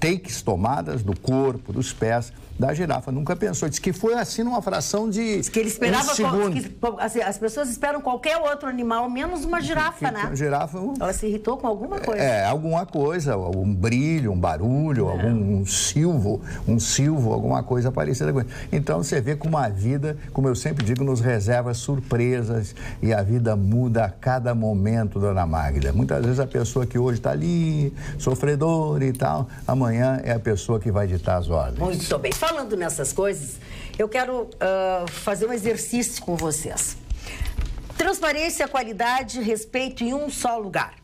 takes, tomadas do corpo, dos pés da girafa. Nunca pensou. Diz que foi assim numa fração de Diz que ele esperava... um segundo. Assim, as pessoas esperam qualquer outro animal, menos uma girafa, né? Girafa... Ela se irritou com alguma coisa. Alguma coisa. Um brilho, um barulho, algum silvo, alguma coisa parecida com isso. Então, você vê como a vida, como eu sempre digo, nos reserva surpresas e a vida muda a cada momento, dona Magda. Muitas vezes a pessoa que hoje está ali, sofredora e tal, amanhã é a pessoa que vai ditar as ordens. Muito bem. Falando nessas coisas, eu quero fazer um exercício com vocês. Transparência, qualidade, respeito em um só lugar.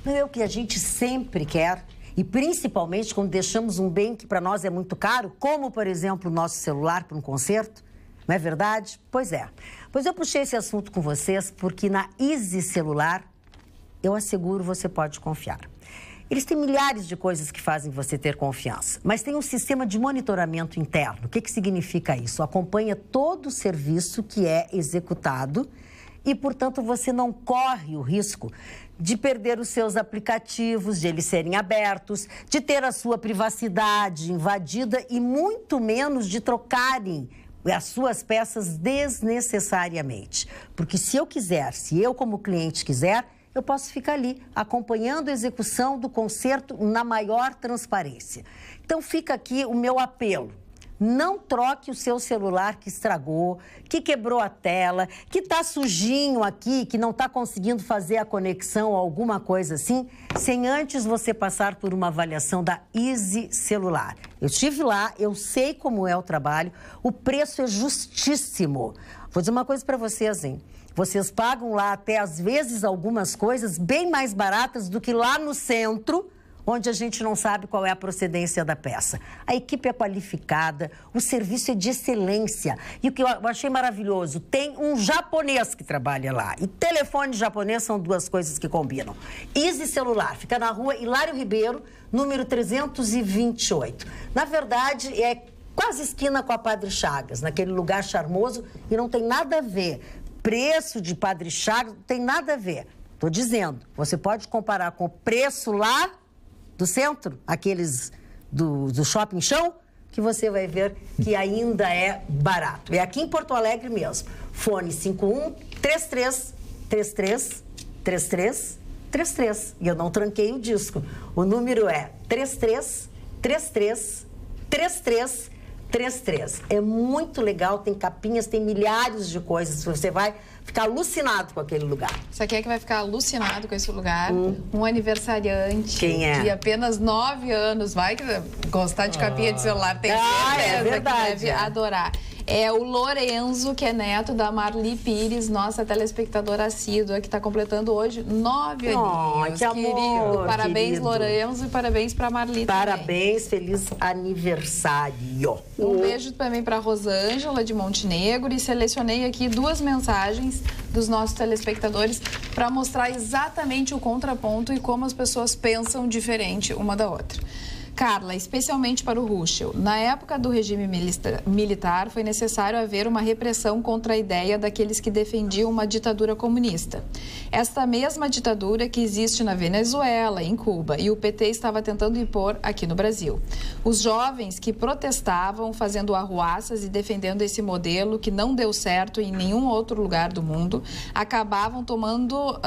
Não é o que a gente sempre quer, e principalmente quando deixamos um bem que para nós é muito caro, como, por exemplo, o nosso celular para um concerto. Não é verdade? Pois é. Pois eu puxei esse assunto com vocês porque na Easy Celular, eu asseguro, você pode confiar. Eles têm milhares de coisas que fazem você ter confiança, mas tem um sistema de monitoramento interno. O que significa isso? Acompanha todo o serviço que é executado e, portanto, você não corre o risco de perder os seus aplicativos, de eles serem abertos, de ter a sua privacidade invadida e muito menos de trocarem as suas peças desnecessariamente. Porque se eu como cliente quiser, eu posso ficar ali acompanhando a execução do conserto na maior transparência. Então fica aqui o meu apelo. Não troque o seu celular que estragou, que quebrou a tela, que está sujinho aqui, que não está conseguindo fazer a conexão ou alguma coisa assim, sem antes você passar por uma avaliação da Easy Celular. Eu estive lá, eu sei como é o trabalho, o preço é justíssimo. Vou dizer uma coisa para vocês, hein? Vocês pagam lá até, às vezes, algumas coisas bem mais baratas do que lá no centro, onde a gente não sabe qual é a procedência da peça. A equipe é qualificada, o serviço é de excelência. E o que eu achei maravilhoso, tem um japonês que trabalha lá. E telefone japonês são duas coisas que combinam. Easy Celular, fica na rua Hilário Ribeiro, número 328. Na verdade, é quase esquina com a Padre Chagas, naquele lugar charmoso, e não tem nada a ver. Preço de Padre Chagas não tem nada a ver. Estou dizendo, você pode comparar com o preço lá do centro, aqueles do Shopping Show, que você vai ver que ainda é barato. É aqui em Porto Alegre mesmo. Fone 51 33 33 33 33. E eu não tranquei o disco. O número é 33 33 33 33. É muito legal, tem capinhas, tem milhares de coisas. Você vai ficar alucinado com aquele lugar. Você quer que vai ficar alucinado com esse lugar? Um aniversariante. Quem é? De apenas 9 anos. Vai gostar de capinha de celular. Tem certeza é verdade, que deve adorar. É o Lorenzo, que é neto da Marli Pires, nossa telespectadora assídua, que está completando hoje 9 aninhos. Que amor, parabéns, querido. Lorenzo, e parabéns para Marli Parabéns, também. Feliz aniversário. Um beijo também para Rosângela, de Montenegro, e selecionei aqui 2 mensagens dos nossos telespectadores para mostrar exatamente o contraponto e como as pessoas pensam diferente uma da outra. Carla, especialmente para o Ruschel, na época do regime militar foi necessário haver uma repressão contra a ideia daqueles que defendiam uma ditadura comunista. Esta mesma ditadura que existe na Venezuela, em Cuba, e o PT estava tentando impor aqui no Brasil. Os jovens que protestavam, fazendo arruaças e defendendo esse modelo que não deu certo em nenhum outro lugar do mundo, acabavam tomando,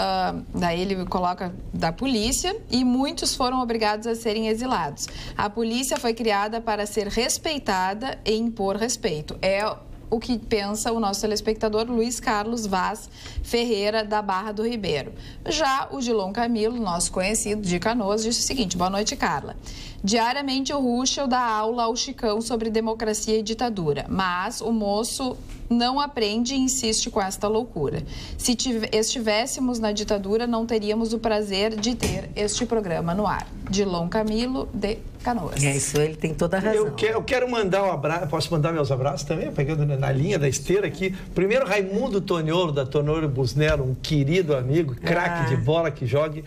daí ele coloca, da polícia, e muitos foram obrigados a serem exilados. A polícia foi criada para ser respeitada e impor respeito. É o que pensa o nosso telespectador Luiz Carlos Vaz Ferreira, da Barra do Ribeiro. Já o Gilon Camilo, nosso conhecido de Canoas, disse o seguinte: boa noite, Carla. Diariamente o Ruschel dá aula ao Chicão sobre democracia e ditadura, mas o moço não aprende e insiste com esta loucura. Se estivéssemos na ditadura, não teríamos o prazer de ter este programa no ar. Dilon Camilo, de Canoas. É isso, ele tem toda a razão. Eu quero mandar um abraço, posso mandar meus abraços também, pegando na linha da esteira aqui. Primeiro, Raimundo Toniolo, da Tonoro Busnello, um querido amigo, craque de bola que joga.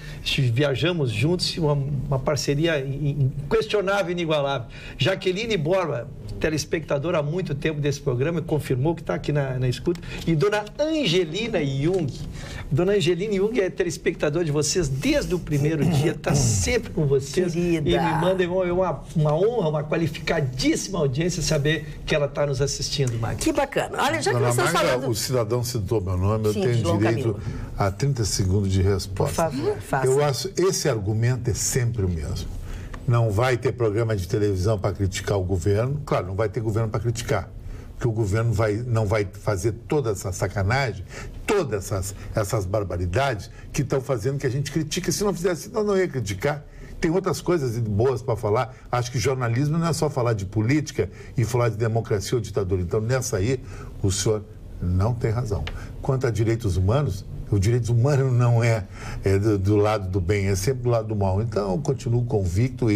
Viajamos juntos, uma parceria inquestionável e inigualável. Jaqueline Borba, telespectadora há muito tempo desse programa, confirmou que está aqui na escuta. E dona Angelina Jung. Dona Angelina Jung é telespectadora de vocês desde o primeiro dia, está sempre com vocês. Querida. E me manda uma honra, uma qualificadíssima audiência saber que ela está nos assistindo, Magda. Que bacana. Olha, já que Dona vocês Magda, falando... o cidadão citou meu nome, Sim, eu tenho João direito Camilo. a 30 segundos de resposta. Por favor, faça. Eu acho esse argumento é sempre o mesmo. Não vai ter programa de televisão para criticar o governo. Claro, não vai ter governo para criticar. Porque o governo não vai fazer toda essa sacanagem, todas essas barbaridades que estão fazendo que a gente critique. Se não fizesse, não ia criticar. Tem outras coisas boas para falar. Acho que jornalismo não é só falar de política e falar de democracia ou ditadura. Então, nessa aí, o senhor não tem razão. Quanto a direitos humanos, o direito humano não é do lado do bem, é sempre do lado do mal. Então, eu continuo convicto,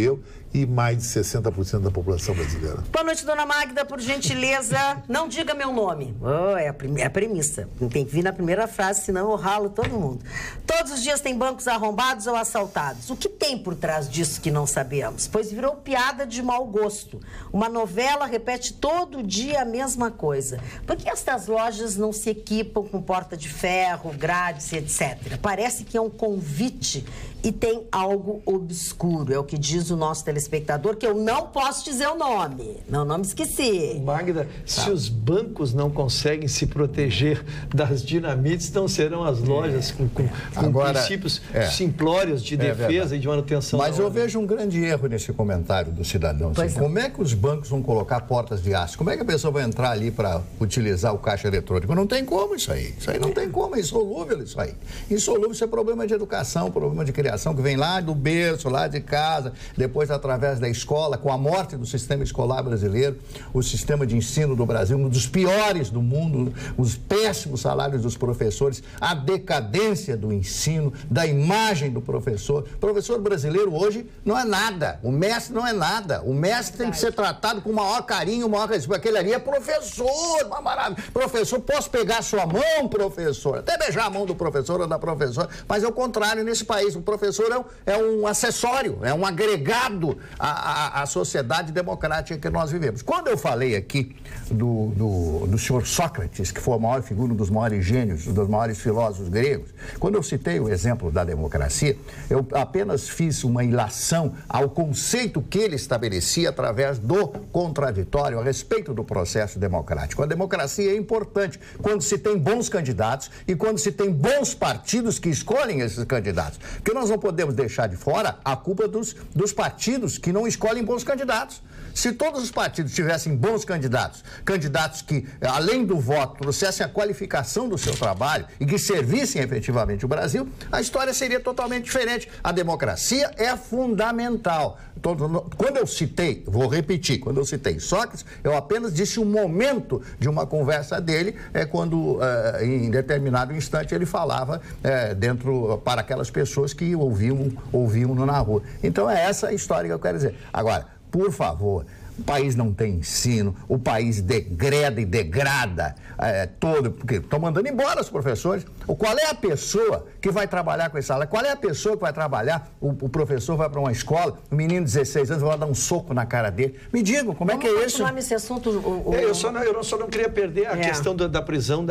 e mais de 60% da população brasileira. Boa noite, dona Magda, por gentileza, não diga meu nome. É a premissa. Tem que vir na primeira frase, senão eu ralo todo mundo. Todos os dias tem bancos arrombados ou assaltados. O que tem por trás disso que não sabemos? Pois virou piada de mau gosto. Uma novela repete todo dia a mesma coisa. Por que estas lojas não se equipam com porta de ferro, grades, etc? Parece que é um convite e tem algo obscuro. É o que diz o nosso telespectador, que eu não posso dizer o nome. Não me esqueci. Magda, se os bancos não conseguem se proteger das dinamites, não serão as lojas com princípios simplórios de defesa e de manutenção. Mas eu vejo um grande erro nesse comentário do cidadão. Assim, como é que os bancos vão colocar portas de aço? Como é que a pessoa vai entrar ali para utilizar o caixa eletrônico? Não tem como isso aí. Isso aí não tem como, é insolúvel isso aí. Insolúvel, isso é problema de educação, problema de criação, que vem lá do berço, lá de casa, depois através da escola, com a morte do sistema escolar brasileiro, o sistema de ensino do Brasil, um dos piores do mundo, os péssimos salários dos professores, a decadência do ensino, da imagem do professor. O professor brasileiro hoje não é nada, o mestre não é nada, o mestre tem que ser tratado com o maior carinho, o maior respeito. Aquele ali é professor, uma maravilha. Professor, posso pegar sua mão, professor? Até beijar a mão do professor ou da professora, mas é o contrário nesse país. O professor é um acessório, é um agregado à sociedade democrática que nós vivemos. Quando eu falei aqui do senhor Sócrates, que foi a maior figura, um dos maiores gênios, um dos maiores filósofos gregos, quando eu citei o exemplo da democracia, eu apenas fiz uma ilação ao conceito que ele estabelecia através do contraditório a respeito do processo democrático. A democracia é importante quando se tem bons candidatos e quando se tem bons partidos que escolhem esses candidatos. Porque nós não podemos deixar de fora a culpa dos partidos que não escolhem bons candidatos. Se todos os partidos tivessem bons candidatos, candidatos que, além do voto, trouxessem a qualificação do seu trabalho e que servissem efetivamente o Brasil, a história seria totalmente diferente. A democracia é fundamental. Quando eu citei, vou repetir, quando eu citei Sócrates, eu apenas disse um momento de uma conversa dele, quando, em determinado instante, ele falava para aquelas pessoas que ouviam na rua. Então, é essa a história que eu quero dizer. Agora, por favor, o país não tem ensino, o país degreda e degrada todo, porque estão mandando embora os professores. Qual é a pessoa que vai trabalhar com esse salário? Qual é a pessoa que vai trabalhar? O professor vai para uma escola, o menino de 16 anos vai dar um soco na cara dele. Me digam, como é que é isso? Nesse assunto, eu só não queria perder a questão da prisão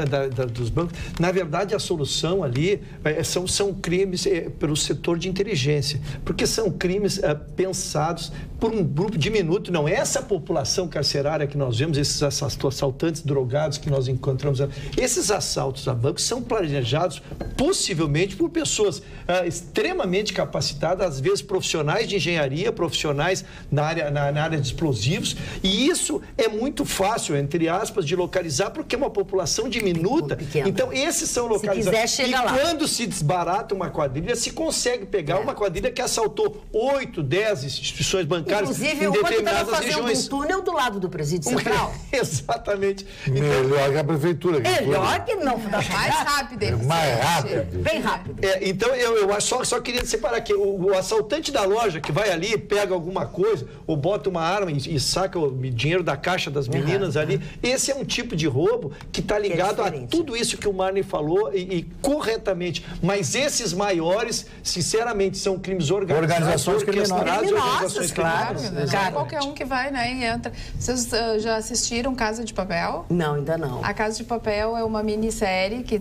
dos bancos. Na verdade, a solução ali são crimes pelo setor de inteligência, porque são crimes pensados por um grupo diminuto, não é essa população carcerária que nós vemos, esses assaltantes drogados que nós encontramos. Esses assaltos a bancos são planejados possivelmente por pessoas extremamente capacitadas, às vezes profissionais de engenharia, profissionais na área de explosivos, e isso é muito fácil, entre aspas, de localizar, porque é uma população diminuta. Então, esses são localizados. E quando se desbarata uma quadrilha, se consegue pegar uma quadrilha que assaltou 8, 10 instituições bancárias em determinadas regiões. Um túnel do lado do presídio central. Exatamente. Melhor que a prefeitura. Melhor que não. Mais rápido. Mais rápido. Bem rápido. Então, eu só queria separar aqui. O assaltante da loja que vai ali, pega alguma coisa, ou bota uma arma e saca o dinheiro da caixa das meninas ali. Esse é um tipo de roubo que está ligado a tudo isso que o Marney falou e corretamente. Mas esses maiores, sinceramente, são crimes organizados. Organizações criminosas. Claro. Cara, qualquer um que vai, né, e entra. Vocês já assistiram Casa de Papel? Não, ainda não. A Casa de Papel é uma minissérie que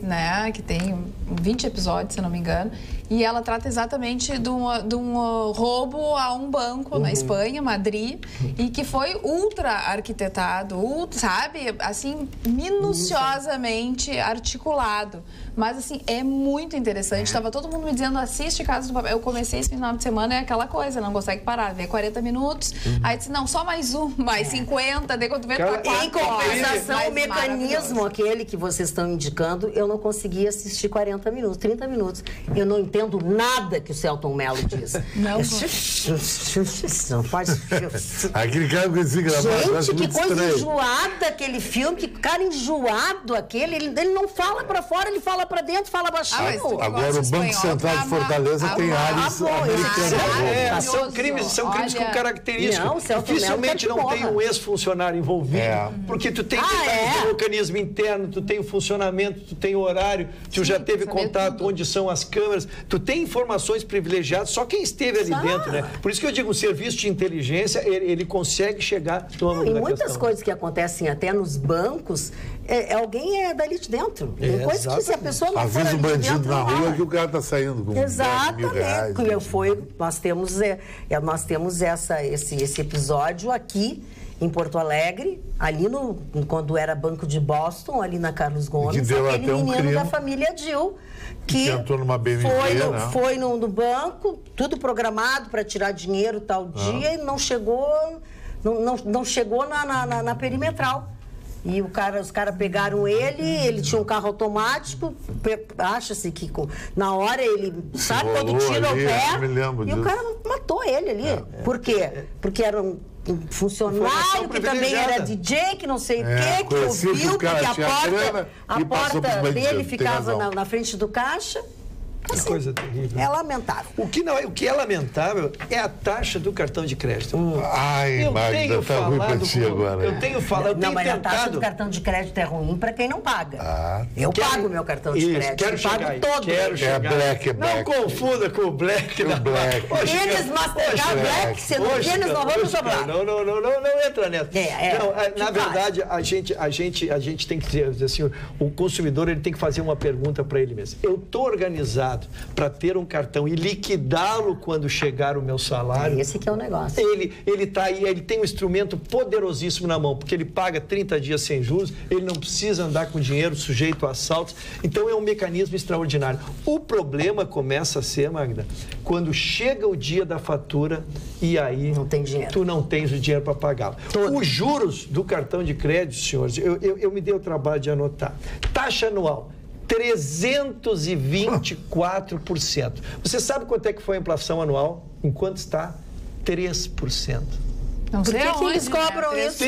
tem 20 episódios, se não me engano, e ela trata exatamente de um roubo a um banco na Espanha, Madrid, e que foi ultra arquitetado, sabe? Assim, minuciosamente articulado. Mas, assim, é muito interessante. Estava todo mundo me dizendo, assiste Casa do Papel. Eu comecei esse final de semana, é aquela coisa, não consegue parar. Vê 40 minutos, aí disse, não, só mais 50, daí quando vê pra 4 Em compensação, o mecanismo aquele que vocês estão indicando, eu não consegui assistir 40 minutos, 30 minutos. Eu não entendo entendo nada que o Selton Mello diz. Não, não pode... Aquele cara que se gravava. Gente, que coisa enjoada aquele filme, que cara enjoado aquele. Ele não fala pra fora, ele fala pra dentro, fala baixinho. Agora o Banco Central de Fortaleza tem áreas americanas. São crimes com características. Dificilmente não tem um ex-funcionário envolvido, porque tu tem o mecanismo interno, tu tem o funcionamento, tu tem o horário, tu já teve contato onde são as câmeras, tu tem informações privilegiadas, só quem esteve ali dentro, né? Por isso que eu digo, o serviço de inteligência, ele consegue chegar no âmbito da muitas questão. Coisas que acontecem até nos bancos, alguém é dali de dentro. Tem coisas que se a pessoa não for avisa o bandido dentro, na rua que o cara tá saindo com exatamente. Nós temos esse episódio aqui em Porto Alegre, ali quando era Banco de Boston, ali na Carlos Gomes, aquele menino da família Dil, que entrou numa BMW, foi no banco, tudo programado para tirar dinheiro tal dia, e não chegou na perimetral. E os caras pegaram ele tinha um carro automático, acha-se que na hora ele, sabe, quando tira o pé, e o cara matou ele ali. Por quê? Porque era um funcionário que também era DJ, que não sei o quê, que ouviu, porque a porta dele ficava na frente do caixa. Assim, coisa terrível. É lamentável. O que é lamentável é a taxa do cartão de crédito. Ai, Magda, tá ruim pra ti agora. Eu tenho falado, mas a taxa do cartão de crédito é ruim para quem não paga. Eu pago meu cartão de crédito. Quero chegar todo. É black. Não confunda com o black. Tênis Mastercard Black, se não tênis, nós vamos sobrar. Não entra nessa. Na verdade, a gente tem que dizer assim, o consumidor ele tem que fazer uma pergunta para ele mesmo. Eu estou organizado para ter um cartão e liquidá-lo quando chegar o meu salário. Esse que é o negócio. Ele tá aí, ele tem um instrumento poderosíssimo na mão, porque ele paga 30 dias sem juros, ele não precisa andar com dinheiro sujeito a assaltos, então é um mecanismo extraordinário. O problema começa a ser, Magda, quando chega o dia da fatura e aí não tem dinheiro. Tu não tens o dinheiro para pagá-lo. Os juros do cartão de crédito, senhores, eu me dei o trabalho de anotar. Taxa anual, 324%. Você sabe quanto é que foi a inflação anual? Em quanto está? 3%. Não sei Por que eles cobram isso?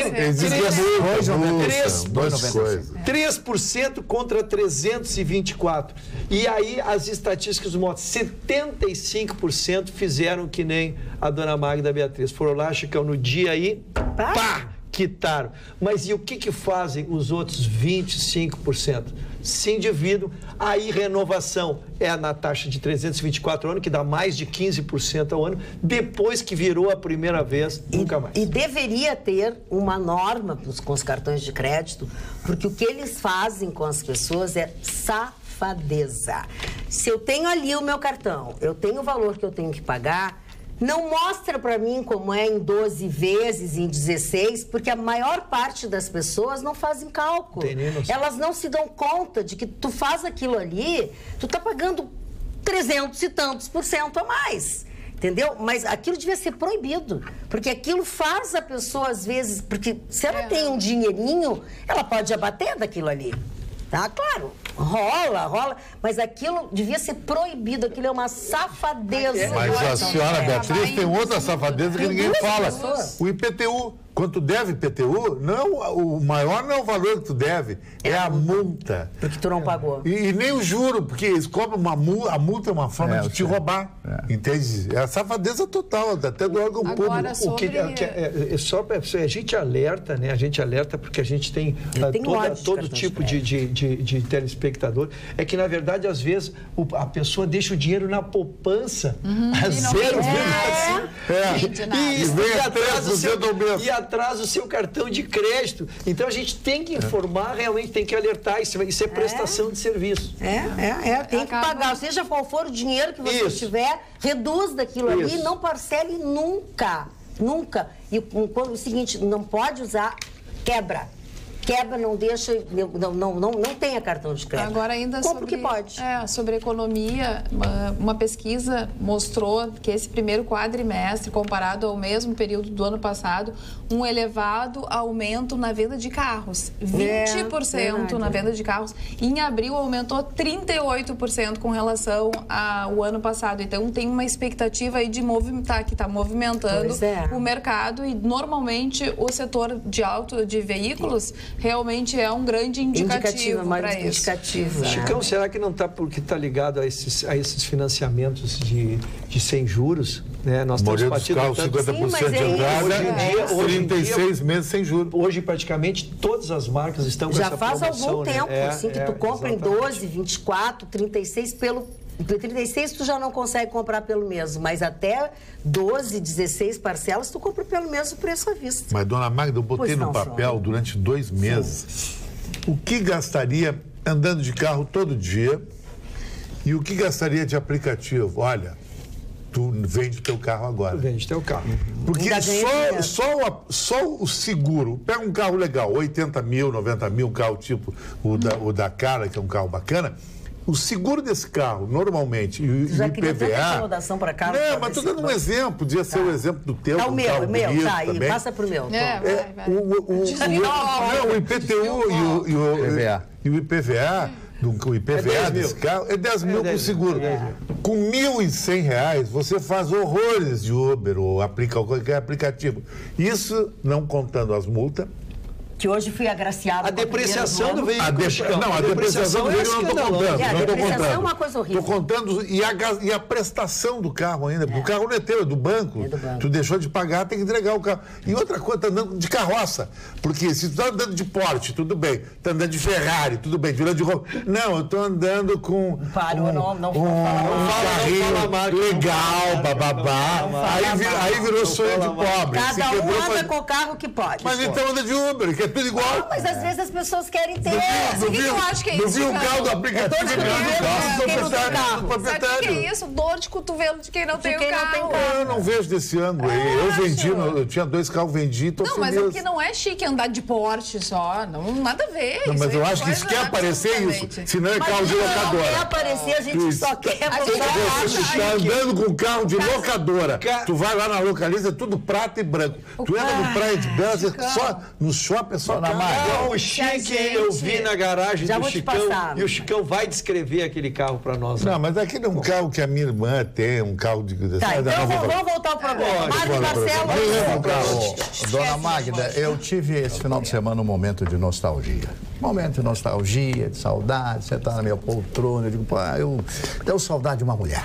3% contra 324%. E aí as estatísticas mostram 75% fizeram que nem a dona Magda Beatriz. Foram lá, Chicão, no dia aí, pá! Quitaram. Mas e o que fazem os outros 25%? Se endividam, aí renovação é na taxa de 324 ao ano, que dá mais de 15% ao ano, depois que virou a primeira vez, nunca mais. E deveria ter uma norma com os cartões de crédito, porque o que eles fazem com as pessoas é safadeza. Se eu tenho ali o meu cartão, eu tenho o valor que eu tenho que pagar, não mostra para mim como é em 12 vezes, em 16, porque a maior parte das pessoas não fazem cálculo. Elas não se dão conta de que tu faz aquilo ali, tu tá pagando 300 e tantos % a mais. Entendeu? Mas aquilo devia ser proibido, porque aquilo faz a pessoa, às vezes, porque se ela tem um dinheirinho, ela pode abater daquilo ali. Tá, claro, rola, mas aquilo devia ser proibido, aquilo é uma safadeza. Mas a senhora Beatriz tem outra safadeza que ninguém fala. O IPTU, quando tu deve IPTU, o maior não é o valor que tu deve, é a multa. Porque tu não pagou. E nem o juro, porque eles cobram uma multa, a multa é uma forma de te roubar, entende? É a safadeza total, até do órgão público. A gente alerta, né? A gente alerta porque a gente tem todo tipo de telespectador. É que, na verdade, às vezes, a pessoa deixa o dinheiro na poupança a 0,5%. E atrasa o seu cartão de crédito. Então, a gente tem que informar, realmente tem que alertar. Isso é prestação de serviço. Tem que pagar. Seja qual for o dinheiro que você tiver, reduz daquilo ali, não parcele nunca. Nunca. E quando o seguinte, não pode usar, quebra. quebra, não deixa, não tenha cartão de crédito. Agora ainda compra o que pode. Sobre economia, uma pesquisa mostrou que esse primeiro quadrimestre, comparado ao mesmo período do ano passado, um elevado aumento na venda de carros. 20% na venda de carros. Em abril aumentou 38% com relação ao ano passado. Então tem uma expectativa aí de movimentar, que está movimentando o mercado, e normalmente o setor de veículos realmente é um grande indicativo para isso. Chicão, será que não está porque está ligado a esses financiamentos de sem juros? Né? Nós estamos partindo carro, 50% de entrada, hoje em dia, 36 meses sem juros. Hoje, praticamente, todas as marcas estão com essa promoção. Já faz algum tempo, assim, que tu compra em 12, 24, 36 36 tu já não consegue comprar pelo mesmo, mas até 12, 16 parcelas tu compra pelo mesmo preço à vista. Mas, dona Magda, eu botei no papel durante 2 meses o que gastaria andando de carro todo dia e o que gastaria de aplicativo. Olha, tu vende teu carro agora. Tu vende teu carro. Porque só o seguro, pega um carro legal, 80 mil, 90 mil, um carro tipo o da Cara, que é um carro bacana. O seguro desse carro, normalmente, e o IPVA... Não, mas estou dando um exemplo, podia ser o exemplo do teu, o meu, tá aí, passa para o meu. O IPTU e o IPVA... O IPVA desse carro é 10 mil com seguro. Com R$1.100, você faz horrores de Uber ou qualquer aplicativo. Isso não contando as multas. Que hoje fui agraciado. A depreciação do veículo. A depreciação do veículo eu não estou contando. A depreciação é uma coisa horrível. Estou contando e a prestação do carro ainda, porque o carro não é teu, é do banco. Tu deixou de pagar, tem que entregar o carro. E outra coisa, tá andando de carroça. Porque se tu tá andando de Porsche, tudo bem. Tá andando de Ferrari, tudo bem. De não, eu tô andando com um carrinho legal, bababá. Aí virou sonho de pobre. Cada um anda com o carro que pode. Mas então anda de Uber, que é tudo igual. Não, mas às vezes as pessoas querem ter. Eu acho que é isso. Não viu o carro do aplicativo do proprietário. Sabe o que é isso? Dor de cotovelo de quem não tem o carro. Eu não vejo desse ângulo aí. Eu vendi, eu tinha 2 carros, vendi, tô feliz. Não, mas é porque não é chique andar de Porsche só. Não, nada a ver. Não, mas eu acho que isso quer aparecer isso. Senão é carro de locadora. Não quer aparecer, a gente só quer. Você está andando com carro de locadora. Tu vai lá na Localiza, é tudo prata e branco. Tu entra no Praia de Belas, só no shopping, só na marca. O chique eu vi na garagem do Chicão. E o Chicão vai descrever aquele carro para nós. Não, mas aquele é um carro que a minha irmã tem, um carro de... Tá, então vamos voltar ao problema. Mário Marcelo. Dona Magda, eu tive esse final de semana um momento de nostalgia. Momento de nostalgia, de saudade. Você tá na minha poltrona, eu digo, eu tenho saudade de uma mulher.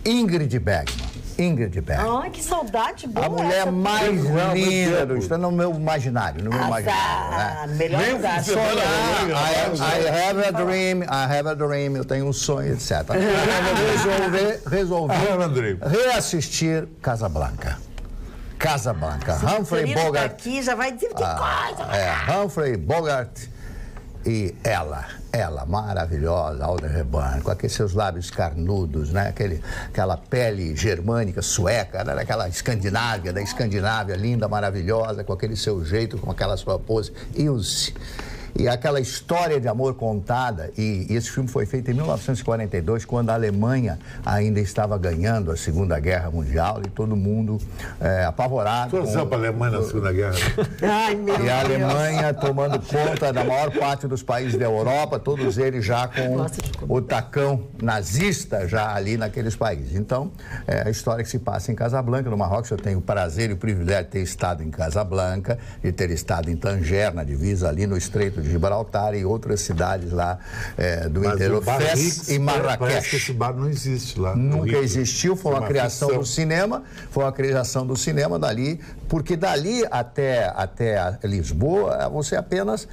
Ingrid Bergman. Ai, que saudade boa. A mulher mais linda, está no meu imaginário, melhor lugar. I have a dream, eu tenho um sonho, etc. Resolvi reassistir Casablanca. Humphrey Bogart. Aqui já vai dizer que coisa. Humphrey Bogart e ela maravilhosa, Audrey Hepburn, com aqueles seus lábios carnudos, né? Aquela pele germânica, sueca, né? Da Escandinávia, linda, maravilhosa, com aquele seu jeito, com aquela sua pose, Ilse. E aquela história de amor contada, e esse filme foi feito em 1942, quando a Alemanha ainda estava ganhando a Segunda Guerra Mundial, e todo mundo apavorado. Torceu para a Alemanha na Segunda Guerra. Ai, meu Deus. E a Alemanha tomando conta da maior parte dos países da Europa, todos eles já com o tacão nazista já ali naqueles países. Então, a história que se passa em Casablanca, no Marrocos. Eu tenho o prazer e o privilégio de ter estado em Casablanca, de ter estado em Tanger, na divisa ali no Estreito de Gibraltar, e outras cidades lá do interior, Fez e Marrakech. Parece que esse bar não existe lá. Nunca existiu, foi uma criação do cinema, dali, porque dali até Lisboa, você apenas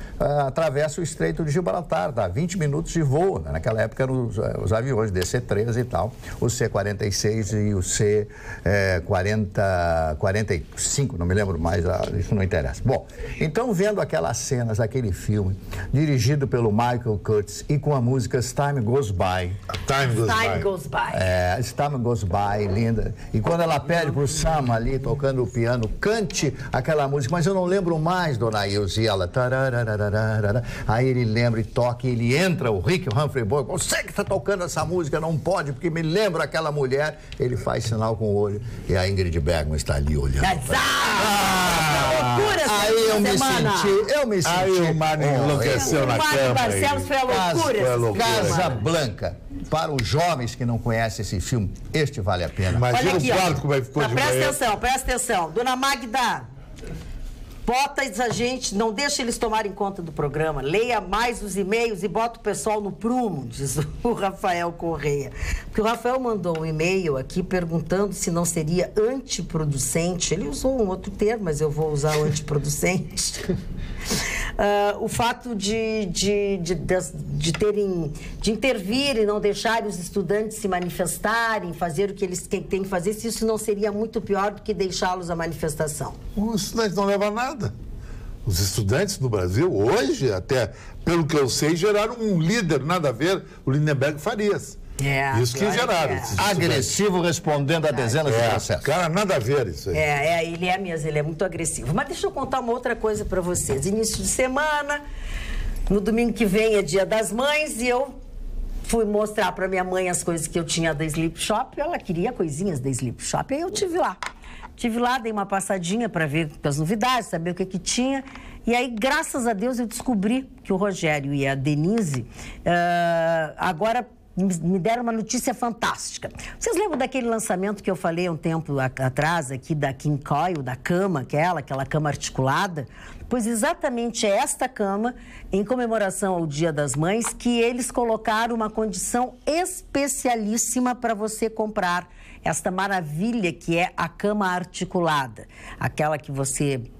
atravessa o Estreito de Gibraltar, dá 20 minutos de voo, né? Naquela época eram os aviões DC-13 e tal, o C-46 e o C-45, não me lembro mais, isso não interessa. Bom, então vendo aquelas cenas, aquele filme, filme, dirigido pelo Michael Curtiz e com a música Time Goes By. Time Goes By. Time Goes By, linda. E quando ela pede pro Sam ali, tocando o piano, cante aquela música, mas eu não lembro mais, dona Ilse, e ela... Aí ele lembra e toca, e ele entra, o Rick Humphrey Bogart, você que tá tocando essa música, não pode, porque me lembra aquela mulher. Ele faz sinal com o olho, e a Ingrid Bergman está ali olhando. Aí eu me senti. Aí o Mário enlouqueceu na cama. Barcelos foi a loucura. Casablanca. Para os jovens que não conhecem esse filme, este vale a pena. Imagina o quarto como é que ficou de manhã. Presta atenção. Dona Magda, bota a gente, não deixa eles tomarem conta do programa. Leia mais os e-mails e bota o pessoal no prumo, diz o Rafael Correia. Porque o Rafael mandou um e-mail aqui perguntando se não seria antiproducente. Ele usou um outro termo, mas eu vou usar o antiproducente. O fato de intervir e não deixar os estudantes se manifestarem, fazer o que eles têm que fazer, se isso não seria muito pior do que deixá-los à manifestação. Os estudantes não levam nada. Os estudantes no Brasil, hoje, até pelo que eu sei, geraram um líder, nada a ver, o Lindenberg Farias. Isso que geraram. Agressivo, respondendo a dezenas de processos. Cara, nada a ver isso aí. Ele é mesmo, ele é muito agressivo. Mas deixa eu contar uma outra coisa para vocês. Início de semana, no domingo que vem é Dia das Mães, e eu fui mostrar para minha mãe as coisas que eu tinha da Sleep Shop. Ela queria coisinhas da Sleep Shop, aí eu tive lá. Dei uma passadinha para ver as novidades, saber o que tinha. E aí, graças a Deus, eu descobri que o Rogério e a Denise agora me deram uma notícia fantástica. Vocês lembram daquele lançamento que eu falei um tempo atrás aqui da King Coil, da cama, aquela cama articulada? Pois exatamente é esta cama, em comemoração ao Dia das Mães, que eles colocaram uma condição especialíssima para você comprar esta maravilha que é a cama articulada. Aquela que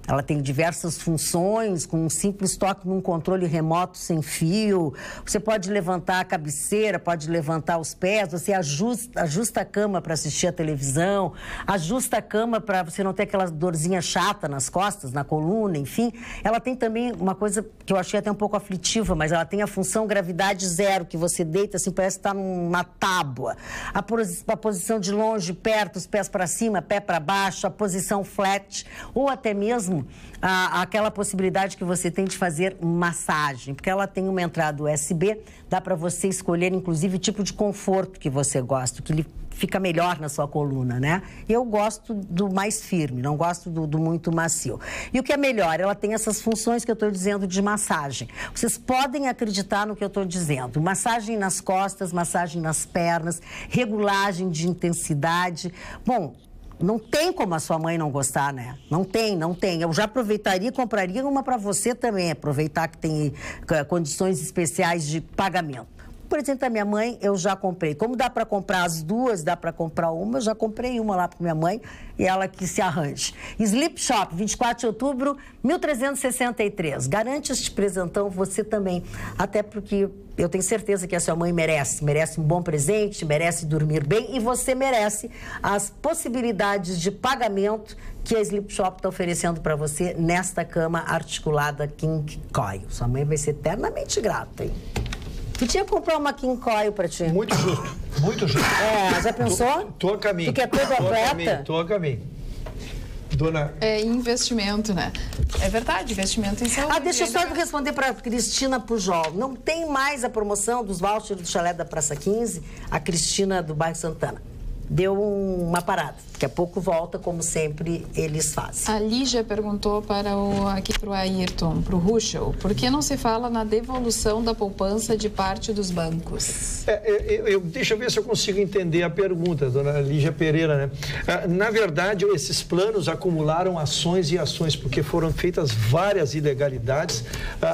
ela tem diversas funções, com um simples toque num controle remoto sem fio. Você pode levantar a cabeceira, pode levantar os pés, você ajusta a cama para assistir a televisão, ajusta a cama para você não ter aquela dorzinha chata nas costas, na coluna, enfim. Ela tem também uma coisa que eu achei até um pouco aflitiva, mas ela tem a função gravidade zero, que você deita assim, parece que está numa tábua. A posição de longe, perto, os pés para cima, pé para baixo, a posição flat, ou até mesmo aquela possibilidade que você tem de fazer massagem, porque ela tem uma entrada USB, dá para você escolher inclusive o tipo de conforto que você gosta, que ele fica melhor na sua coluna, né? Eu gosto do mais firme, não gosto do muito macio. E o que é melhor, ela tem essas funções que eu estou dizendo de massagem. Vocês podem acreditar no que eu estou dizendo. Massagem nas costas, massagem nas pernas, regulagem de intensidade. Bom, não tem como a sua mãe não gostar, né? Não tem. Eu já aproveitaria e compraria uma para você também, aproveitar que tem condições especiais de pagamento. Por exemplo, a minha mãe, eu já comprei. Como dá para comprar as duas, dá para comprar uma, eu já comprei uma lá para minha mãe e ela que se arranje. Sleep Shop, 24 de outubro, 1363. Garante este presentão você também. Até porque eu tenho certeza que a sua mãe merece. Merece um bom presente, merece dormir bem e você merece as possibilidades de pagamento que a Sleep Shop está oferecendo para você nesta cama articulada King Coil. Sua mãe vai ser eternamente grata, hein? Tu tinha que comprar uma King Coil pra ti. Muito justo, muito justo. Já pensou? Tô a caminho. Tu quer toda atleta? Tô a caminho. Dona... É investimento, né? É verdade, investimento em saúde. Deixa eu só responder para Cristina Pujol. Não tem mais a promoção dos vouchers do chalé da Praça 15, a Cristina do bairro Santana. Deu uma parada. Daqui a pouco volta, como sempre eles fazem. A Lígia perguntou aqui para o Ayrton, para o Ruschel, por que não se fala na devolução da poupança de parte dos bancos? Deixa eu ver se eu consigo entender a pergunta, dona Lígia Pereira, né? Na verdade, esses planos acumularam ações e ações, porque foram feitas várias ilegalidades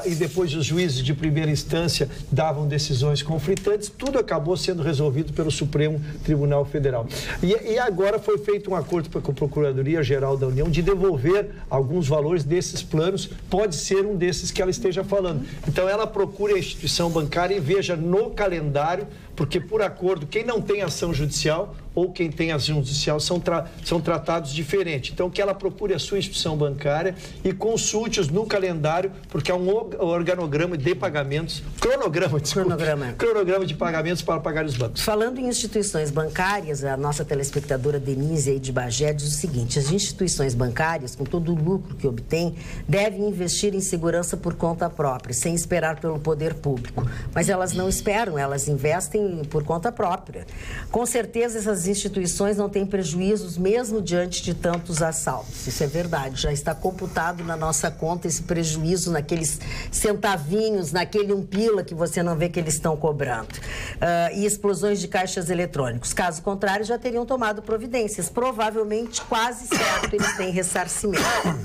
e depois os juízes de primeira instância davam decisões conflitantes, tudo acabou sendo resolvido pelo Supremo Tribunal Federal. E agora foi feito um acordo com a Procuradoria-Geral da União de devolver alguns valores desses planos, pode ser um desses que ela esteja falando. Então, ela procura a instituição bancária e veja no calendário porque por acordo, quem não tem ação judicial ou quem tem ação judicial são tratados diferentes. Então, que ela procure a sua instituição bancária e consulte-os no calendário, porque há um organograma de pagamentos, cronograma de pagamentos para pagar os bancos. Falando em instituições bancárias, a nossa telespectadora Denise aí de Bagé diz o seguinte: as instituições bancárias, com todo o lucro que obtêm, devem investir em segurança por conta própria, sem esperar pelo poder público. Mas elas não esperam, elas investem por conta própria. Com certeza, essas instituições não têm prejuízos mesmo diante de tantos assaltos. Isso é verdade, já está computado na nossa conta esse prejuízo naqueles centavinhos, naquele 1 pila que você não vê que eles estão cobrando. E explosões de caixas eletrônicos. Caso contrário, já teriam tomado providências. Provavelmente, quase certo, eles têm ressarcimento.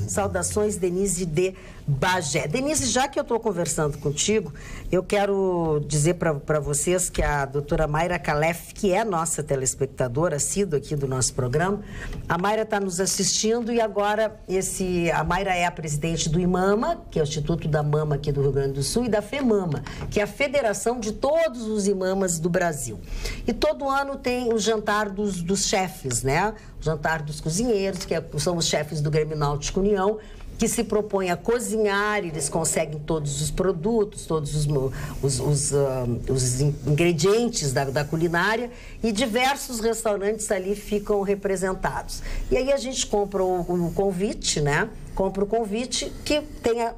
Saudações, Denise de Bagé. Denise, já que eu estou conversando contigo, eu quero dizer para vocês que a doutora Mayra Calef, que é nossa telespectadora, assídua aqui do nosso programa, a Mayra está nos assistindo e agora a Mayra é a presidente do IMAMA, que é o Instituto da Mama aqui do Rio Grande do Sul, e da FEMAMA, que é a Federação de todos os imamas do Brasil. E todo ano tem o jantar dos chefes, né? O jantar dos cozinheiros, que são os chefes do Grêmio Náutico União, que se propõem a cozinhar, eles conseguem todos os produtos, todos os ingredientes da culinária, e diversos restaurantes ali ficam representados. E aí a gente compra o convite, né? Compra o convite que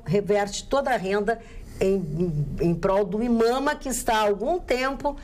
reverte toda a renda em prol do IMAMA, que está há algum tempo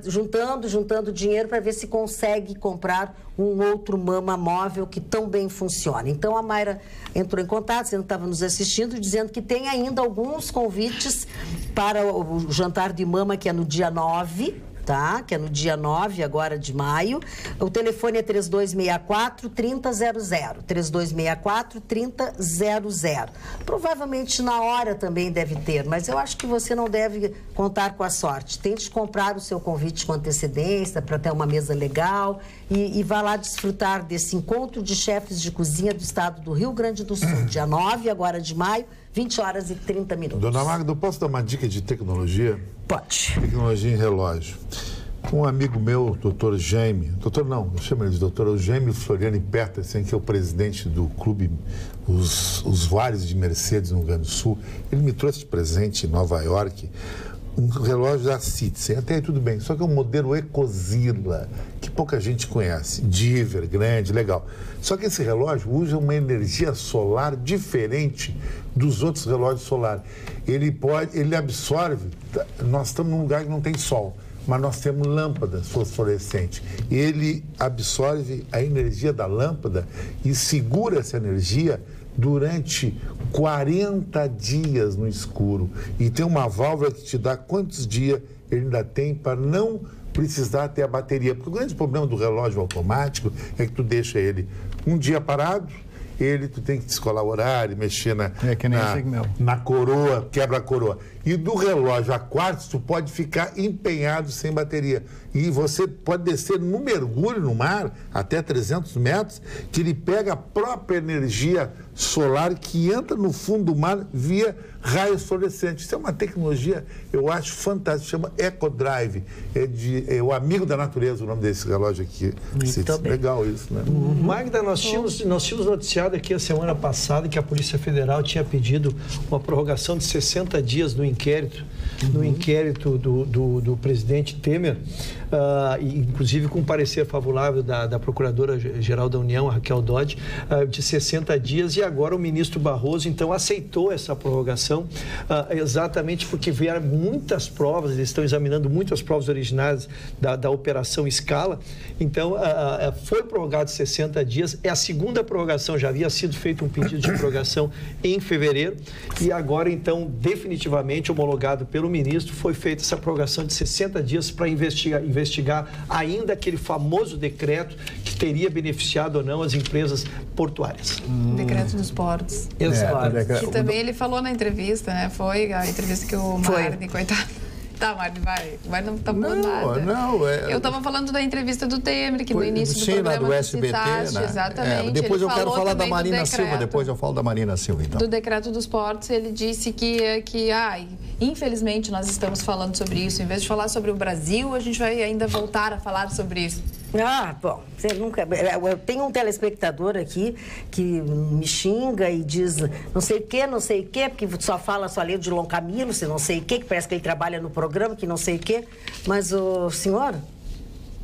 juntando dinheiro para ver se consegue comprar um outro mama móvel que tão bem funciona. Então, a Mayra entrou em contato, você não estava nos assistindo, dizendo que tem ainda alguns convites para o jantar de mama, que é no dia 9, tá? Que é no dia 9 agora de maio. O telefone é 3264-3000. 3264-3000. Provavelmente na hora também deve ter, mas eu acho que você não deve contar com a sorte. Tente comprar o seu convite com antecedência para ter uma mesa legal e vá lá desfrutar desse encontro de chefes de cozinha do estado do Rio Grande do Sul. Dia 9 agora de maio, 20 horas e 30 minutos. Dona Magda, posso dar uma dica de tecnologia? Pode. Tecnologia em relógio. Um amigo meu, doutor Jaime, eu chamo ele de doutor Jaime Floriani Petersen, que é o presidente do clube Os Usuários de Mercedes no Rio Grande do Sul, ele me trouxe de presente em Nova York um relógio da Citizen. Até aí tudo bem, só que é um modelo Ecozilla, que pouca gente conhece, diver, grande, legal. Só que esse relógio usa uma energia solar diferente dos outros relógios solares. Ele absorve, nós estamos num lugar que não tem sol, mas nós temos lâmpadas fosforescentes. Ele absorve a energia da lâmpada e segura essa energia durante 40 dias no escuro. E tem uma válvula que te dá quantos dias ele ainda tem para não precisar ter a bateria. Porque o grande problema do relógio automático é que tu deixa ele um dia parado, tu tem que descolar o horário, mexer na coroa, quebra a coroa. E do relógio a quartzo, tu pode ficar empenhado sem bateria. E você pode descer no mergulho no mar, até 300 metros, que ele pega a própria energia solar que entra no fundo do mar via raios fluorescentes. Isso é uma tecnologia, eu acho fantástica, chama EcoDrive. É o amigo da natureza, o nome desse relógio aqui. Legal isso, né? Magda, nós tínhamos noticiado aqui a semana passada que a Polícia Federal tinha pedido uma prorrogação de 60 dias no inquérito do presidente Temer, inclusive com parecer favorável da Procuradora-Geral da União, a Raquel Dodge, de 60 dias, e agora o ministro Barroso, então, aceitou essa prorrogação, exatamente porque vieram muitas provas, eles estão examinando muitas provas originais da Operação Scala, então, foi prorrogado 60 dias, é a segunda prorrogação, já havia sido feito um pedido de prorrogação em fevereiro, e agora, então, definitivamente homologado pelo ministro, foi feita essa prorrogação de 60 dias para investigar ainda aquele famoso decreto que teria beneficiado ou não as empresas portuárias. Decreto dos portos. Exato. Que também ele falou na entrevista, né? Foi a entrevista que o Marne, coitado... Tá, Marne, vai, não tá falando nada. Eu estava falando da entrevista do Temer, que no início do programa do SBT, citaste, né? Exatamente. Depois ele eu quero falar da Marina Silva, depois eu falo da Marina Silva, então. Do decreto dos portos, ele disse que Infelizmente, nós estamos falando sobre isso. Em vez de falar sobre o Brasil, a gente vai ainda voltar a falar sobre isso. Ah, bom, você nunca... Eu tenho um telespectador aqui que me xinga e diz não sei o quê, porque só lê de Dom Camilo, se não sei o quê, que parece que ele trabalha no programa, que não sei o quê. Mas, senhor,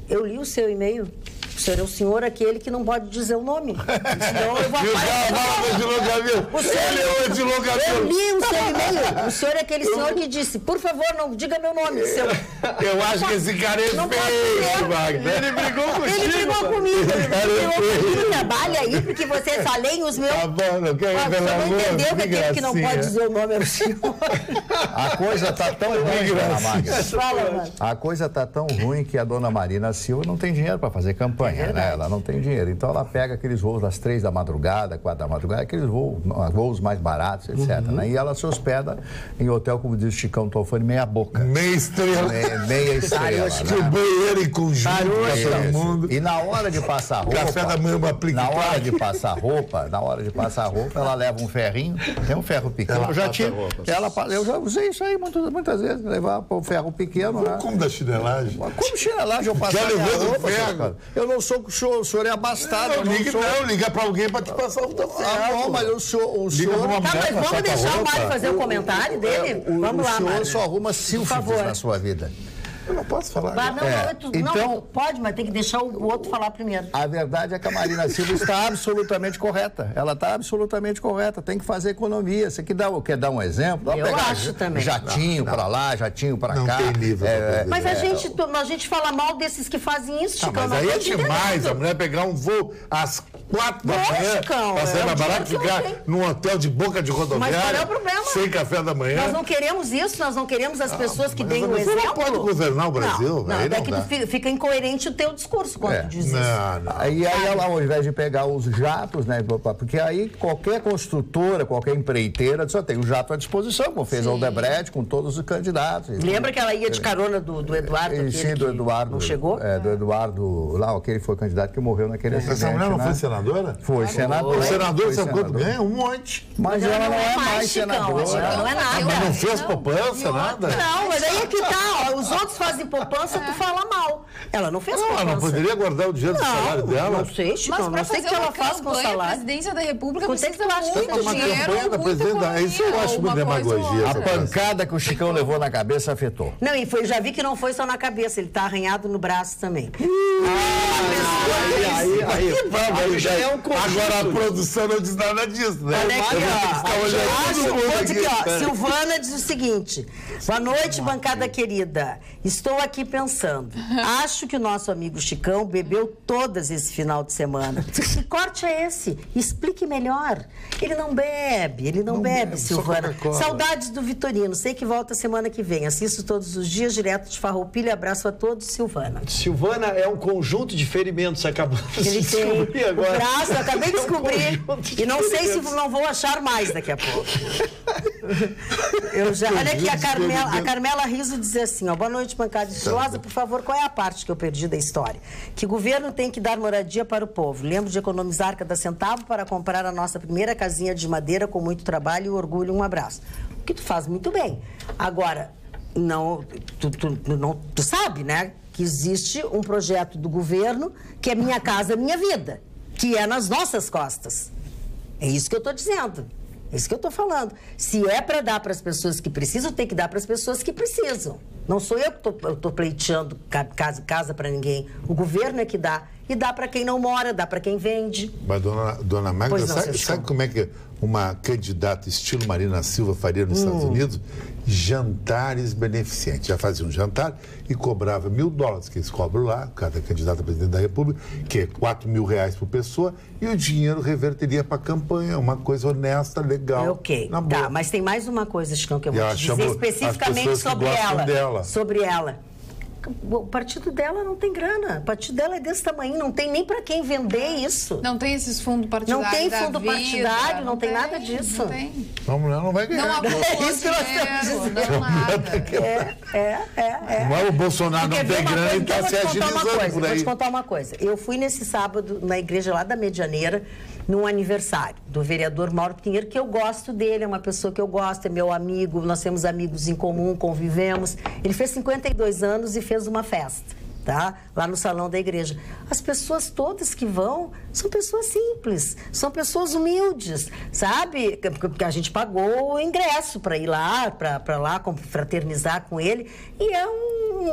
eu li o seu e-mail. O senhor é o senhor aquele que não pode dizer o nome. Senão eu vou Eu li o seu e-mail. O senhor é aquele senhor que disse, por favor, não diga meu nome. Eu acho que esse cara é feio, Magda. Ele brigou contigo. Ele brigou comigo. Ele trabalha aí porque você só lê os meus... Tá bom, não quero revelar. Você não entendeu que aquele que não pode dizer o nome é o senhor. A coisa tá tão ruim, dona Magda. Fala, mano. A coisa tá tão ruim que a dona Marina Silva não tem dinheiro para fazer campanha. Né? Ela não tem dinheiro. Então ela pega aqueles voos das 3 da madrugada, 4 da madrugada, aqueles voos mais baratos, etc. Né? E ela se hospeda em hotel, como diz o Chicão Tofani, meia boca. Meia estrela. Meia estrela. Que o banheiro em conjunto para todo mundo. E na hora de passar roupa. Café da manhã uma aplica. Na hora de passar roupa, ela leva um ferrinho, tem um ferro pequeno. Eu já usei isso aí muitas vezes, levar o ferro pequeno. Como da chinelagem? Como chinelagem eu passo a roupa, ferro. Eu não sou o senhor é abastado. Liga pra alguém pra te passar o teu ferro. Não, mas o senhor... Tá, mas vamos deixar o Mário fazer o comentário dele? Vamos lá, Mário. O senhor só arruma sílfides na sua vida. Eu não posso falar. Não, pode, mas tem que deixar o outro falar primeiro. A verdade é que a Marina Silva está absolutamente correta. Ela está absolutamente correta. Tem que fazer economia. Você quer dar um exemplo? Eu acho também. Jatinho para lá, jatinho para cá. Não tem nível. Mas a gente fala mal desses que fazem isso, Chicão. Mas aí é demais. A mulher pegar um voo às 4 da manhã, passar mais barato, ficar num hotel de boca de rodoviária. Mas qual é o problema? Sem café da manhã. Nós não queremos isso, nós não queremos as pessoas que deem o exemplo. Você não pode governar o Brasil. Não, é que fica incoerente o teu discurso quando tu diz isso. E aí ela, ao invés de pegar os jatos, né? Porque aí qualquer construtora, qualquer empreiteira só tem o jato à disposição, como fez a Odebrecht com todos os candidatos. Lembra que ela ia de carona do Eduardo? Sim, do Eduardo. Não chegou? Do Eduardo, lá, aquele foi candidato que morreu naquele acidente. Essa mulher não foi senadora? Foi senadora. O senador, sabe quanto ganha? Um monte. Mas ela não é mais senadora. Não é nada. Mas não fez poupança, nada? Não, mas aí é que tá. Os outros fazem poupança, tu fala mal. Ela não fez poupança. Ela não poderia guardar o dinheiro do salário dela? Não sei, Chico. Não sei o que ela faz com o salário. A presidência da República precisa muito dinheiro, isso eu acho uma demagogia. A pancada que o Chicão levou na cabeça afetou. Não, e já vi que não foi só na cabeça, ele tá arranhado no braço também. Aí já é um conjunto. Agora a produção não diz nada disso, né? Olha aqui, ó. Silvana diz o seguinte: boa noite, bancada querida. Estou aqui pensando. Acho que o nosso amigo Chicão bebeu todas esse final de semana. Que corte é esse? Explique melhor. Ele não bebe, Silvana. Saudades do Vitorino. Sei que volta semana que vem. Assisto todos os dias, direto de Farroupilha. Abraço a todos, Silvana. Silvana é um conjunto de ferimentos, acabou de descobrir agora. O braço, eu acabei de descobrir. E não sei se não vou achar mais daqui a pouco. Olha aqui, a Carmela Riso diz assim, ó, boa noite, bancada estilosa, por favor, qual é a parte que eu perdi da história? Que o governo tem que dar moradia para o povo. Lembro de economizar cada centavo para comprar a nossa primeira casinha de madeira com muito trabalho e orgulho. Um abraço. O que tu faz muito bem. Agora, tu sabe, né, que existe um projeto do governo que é Minha Casa Minha Vida, que é nas nossas costas. É isso que eu estou dizendo. É isso que eu estou falando. Se é para dar para as pessoas que precisam, tem que dar para as pessoas que precisam. Não sou eu que estou pleiteando casa para ninguém. O governo é que dá. E dá para quem não mora, dá para quem vende. Mas, dona Magda, sabe como é que uma candidata estilo Marina Silva faria nos Estados Unidos? Jantares beneficentes. Já fazia um jantar e cobrava $1.000, que eles cobram lá, cada candidato a presidente da República, que é R$4.000 por pessoa, e o dinheiro reverteria para a campanha, uma coisa honesta, legal. Ok, tá, mas tem mais uma coisa, Chicão, que eu vou te dizer especificamente sobre ela. Sobre ela. O partido dela não tem grana. O partido dela é desse tamanho, não tem nem para quem vender isso. Não tem esses fundos partidários. Não tem fundo partidário, não tem nada disso. Não tem. A mulher não vai ganhar. Não é isso que nós estamos dizendo. Não nada. Não é o Bolsonaro não tem grana e está se agilizando por aí. Vou te contar uma coisa. Eu fui nesse sábado na igreja lá da Medianeira num aniversário do vereador Mauro Pinheiro, que eu gosto dele, é uma pessoa que eu gosto, é meu amigo, nós temos amigos em comum, convivemos. Ele fez 52 anos e fez uma festa, tá? Lá no salão da igreja. As pessoas todas que vão são pessoas simples, são pessoas humildes, sabe? Porque a gente pagou o ingresso para ir lá, para lá fraternizar com ele, e é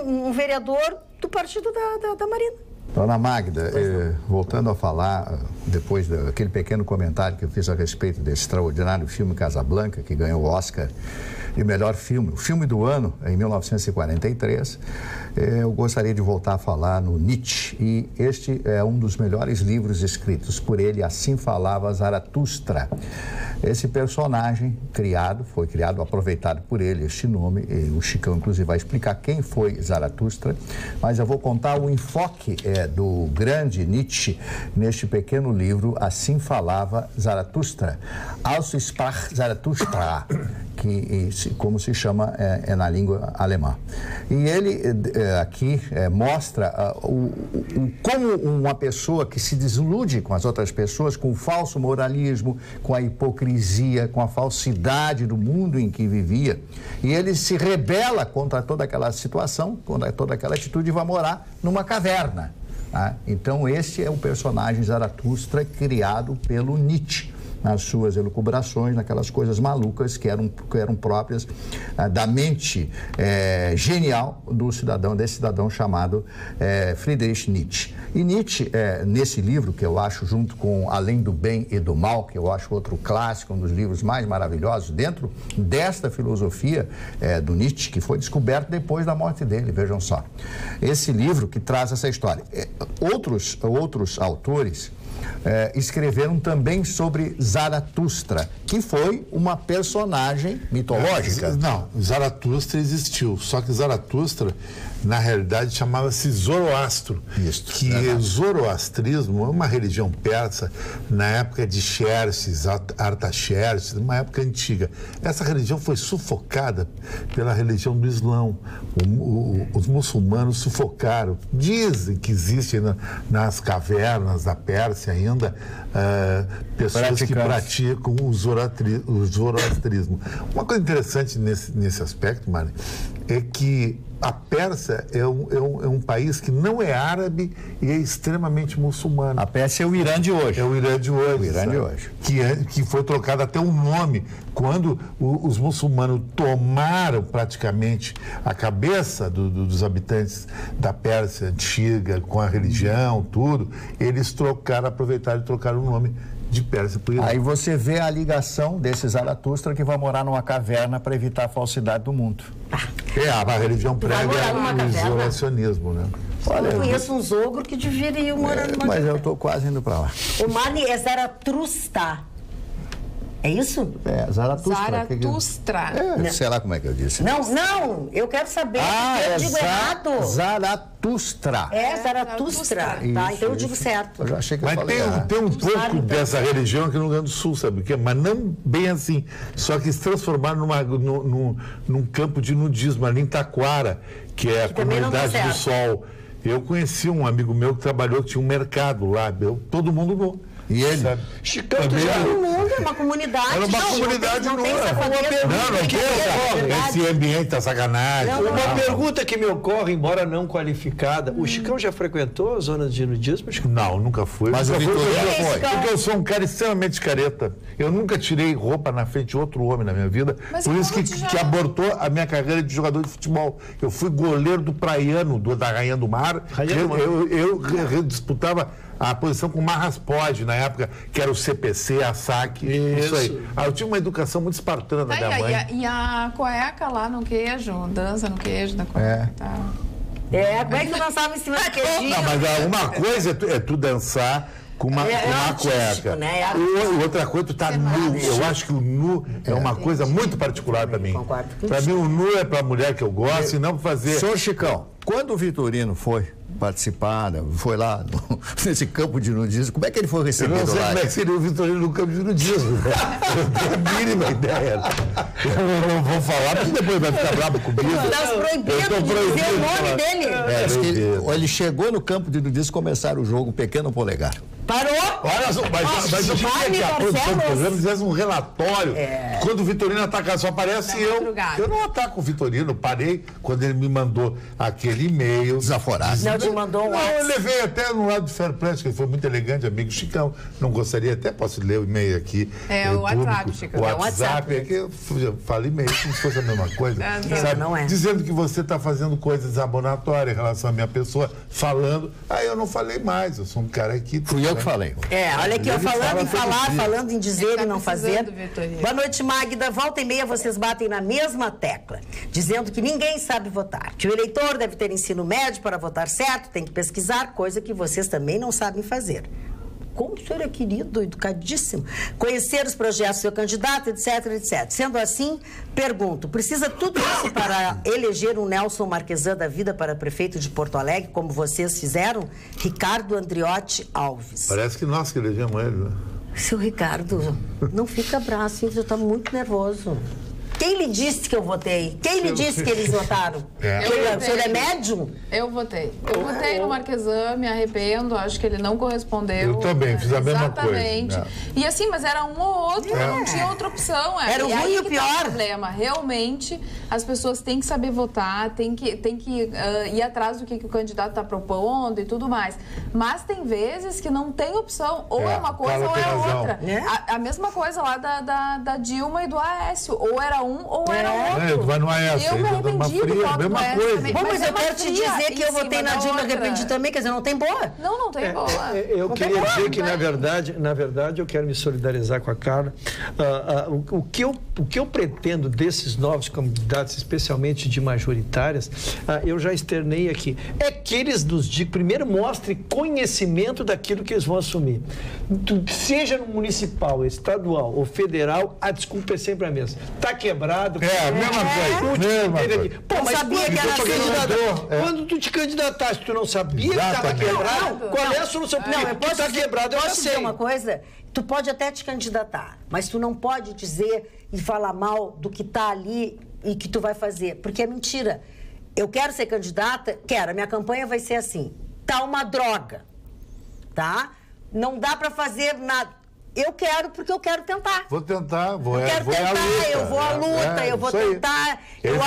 um vereador do partido da Marina. Dona Magda, voltando a falar, depois daquele pequeno comentário que eu fiz a respeito desse extraordinário filme Casablanca, que ganhou o Oscar de melhor filme, o filme do ano, em 1943, eu gostaria de voltar a falar no Nietzsche, e este é um dos melhores livros escritos por ele, Assim Falava Zaratustra. Esse personagem foi criado, aproveitado por ele, este nome, e o Chicão, inclusive, vai explicar quem foi Zaratustra, mas eu vou contar o enfoque do grande Nietzsche neste pequeno livro, Assim Falava Zaratustra. Aus sprach Zaratustra, que como se chama na língua alemã. E ele aqui mostra como uma pessoa que se desilude com as outras pessoas, com o falso moralismo, com a hipocrisia, com a falsidade do mundo em que vivia, e ele se rebela contra toda aquela situação, contra toda aquela atitude, e vai morar numa caverna. Tá? Então, esse é o personagem Zaratustra criado pelo Nietzsche, nas suas elucubrações, naquelas coisas malucas que eram próprias da mente genial desse cidadão chamado Friedrich Nietzsche. E Nietzsche, nesse livro, que eu acho, junto com Além do Bem e do Mal, que eu acho outro clássico, um dos livros mais maravilhosos, dentro desta filosofia do Nietzsche, que foi descoberto depois da morte dele, vejam só. Esse livro que traz essa história. Outros autores escreveram também sobre Zaratustra, que foi uma personagem mitológica. Não, Zaratustra existiu, só que Zaratustra, na realidade, chamava-se Zoroastro, que o zoroastrismo é uma religião persa na época de Xerxes, Artaxerxes, uma época antiga. Essa religião foi sufocada pela religião do Islão. Os muçulmanos sufocaram. Dizem que existem nas cavernas da Pérsia ainda pessoas que praticam o zoroastrismo. Uma coisa interessante nesse aspecto, Mari, é que a Pérsia é um país que não é árabe e é extremamente muçulmano. A Pérsia é o Irã de hoje. É o Irã de hoje. Que foi trocado até um nome. Quando os muçulmanos tomaram praticamente a cabeça dos habitantes da Pérsia antiga, com a religião, tudo, eles aproveitaram e trocaram o nome de Pérsia por Irã. Aí você vê a ligação desse Zaratustra que vai morar numa caverna para evitar a falsidade do mundo. A religião prega o isolacionismo, né? Olha, eu conheço uns ogros que deveriam morar numa mas eu estou quase indo para lá. O Mani é Zaratustra. É isso? Zaratustra. Zaratustra. Sei lá como é que eu disse. Não, eu quero saber. Eu digo errado. Zaratustra. Zaratustra. Tá, então eu digo certo. Eu já achei que mas tem um pouco dessa religião aqui no Rio Grande do Sul, sabe o quê? Mas não bem assim. Só que se transformaram num campo de nudismo ali em Taquara, que é a Comunidade do Sol. Eu conheci um amigo meu que trabalhou, que tinha um mercado lá, todo mundo nu. E ele? Sabe? Chicão, todo mundo, é uma comunidade. Era uma comunidade não nua. tem Esse ambiente tá sacanagem. Uma pergunta que me ocorre, embora não qualificada. O Chicão já frequentou a zona de nudismo? Não, nunca fui. Mas o Vitorino foi. Porque eu sou um cara extremamente careta. Eu nunca tirei roupa na frente de outro homem na minha vida. Mas por isso que abortou a minha carreira de jogador de futebol. Eu fui goleiro do Praiano, da Rainha do Mar. Eu disputava a posição com o Marraspode, na época, que era o CPC, a SAC, isso aí. Eu tinha uma educação muito espartana da minha mãe. E a cueca lá no queijo, dança no queijo da cueca. Como é que tu dançava em cima do queijinho? Não, mas uma coisa é tu dançar com uma cueca. Né? Outra coisa, tu tá nu. Eu acho que o nu é uma coisa muito particular para mim. Para mim, o nu é para a mulher que eu gosto e não fazer... Senhor Chicão, quando o Vitorino foi participar, foi lá nesse campo de nudismo. Como é que ele foi recebido lá? Eu não sei como é que seria o Vitorino no campo de nudismo. Eu tenho a mínima ideia. Eu não vou falar, porque depois vai ficar bravo comigo. Nós proibimos de dizer o nome dele. Ele chegou no campo de nudismo e começaram o jogo Pequeno Polegar. Parou! Olha só, mas eu queria que a produção do programa fizesse um relatório. Quando o Vitorino atacar, só aparece eu. Eu não ataco o Vitorino, parei quando ele me mandou aquele e-mail. Desaforado. Não, te mandou um Não, eu levei até no lado do Fair Play, que ele foi muito elegante, amigo Chicão. Não gostaria, até posso ler o e-mail aqui. O WhatsApp, Chicão. O WhatsApp, é que eu falo e-mail como se fosse a mesma coisa. Sabe? Não é. Dizendo que você está fazendo coisas desabonatórias em relação à minha pessoa, falando. Aí eu não falei mais, eu sou um cara aqui. Fui eu que falei. Olha aqui, falando em falar, falando em dizer e não fazer. Vitorino. Boa noite, Magda. Volta e meia vocês batem na mesma tecla, dizendo que ninguém sabe votar, que o eleitor deve ter ensino médio para votar certo, tem que pesquisar, coisa que vocês também não sabem fazer. Como o senhor é querido, educadíssimo. Conhecer os projetos do seu candidato, etc, etc. Sendo assim, pergunto, precisa tudo isso para eleger um Nelson Marquesan da vida para prefeito de Porto Alegre, como vocês fizeram? Ricardo Andriotti Alves. Parece que nós que elegemos ele, né? Seu Ricardo, não fica bravo, você está muito nervoso. Quem lhe disse que eu votei? Quem lhe disse que eles votaram? O senhor é médium? Eu votei. Eu votei no Marquesan, me arrependo, acho que ele não correspondeu. Eu também, fiz a mesma coisa. Exatamente. E assim, mas era um ou outro, não tinha outra opção. Era o ruim e o pior. Tá o problema. Realmente, as pessoas têm que saber votar, têm que ir atrás do que o candidato está propondo e tudo mais. Mas tem vezes que não tem opção. Ou é uma coisa ou é outra. A mesma coisa lá da Dilma e do Aécio. Ou era um ou era outro. Vai no Aécio. Eu me arrependi do voto do Aécio também. Bom, mas eu quero te dizer que eu votei na Dilma e arrependi também, quer dizer, não tem boa. Não tem boa. Eu queria dizer que, na verdade, eu quero me solidarizar com a Carla. O que eu pretendo desses novos candidatos, especialmente de majoritárias, eu já externei aqui, é que eles nos digam, primeiro mostrem conhecimento daquilo que eles vão assumir. Seja no municipal, estadual ou federal, a desculpa é sempre a mesma. Está quebrado. A mesma coisa. Pô, mas sabia que era assim. Quando tu te candidataste, tu não sabia que estava quebrado? Qual é a solução? Porque está quebrado, eu já sei. Posso dizer uma coisa? Tu pode até te candidatar, mas tu não pode dizer e falar mal do que está ali e que tu vai fazer, porque é mentira. Eu quero ser candidata, a minha campanha vai ser assim, tá uma droga, tá? Não dá para fazer nada. Eu quero porque eu quero tentar. Vou tentar, vou tentar. Eu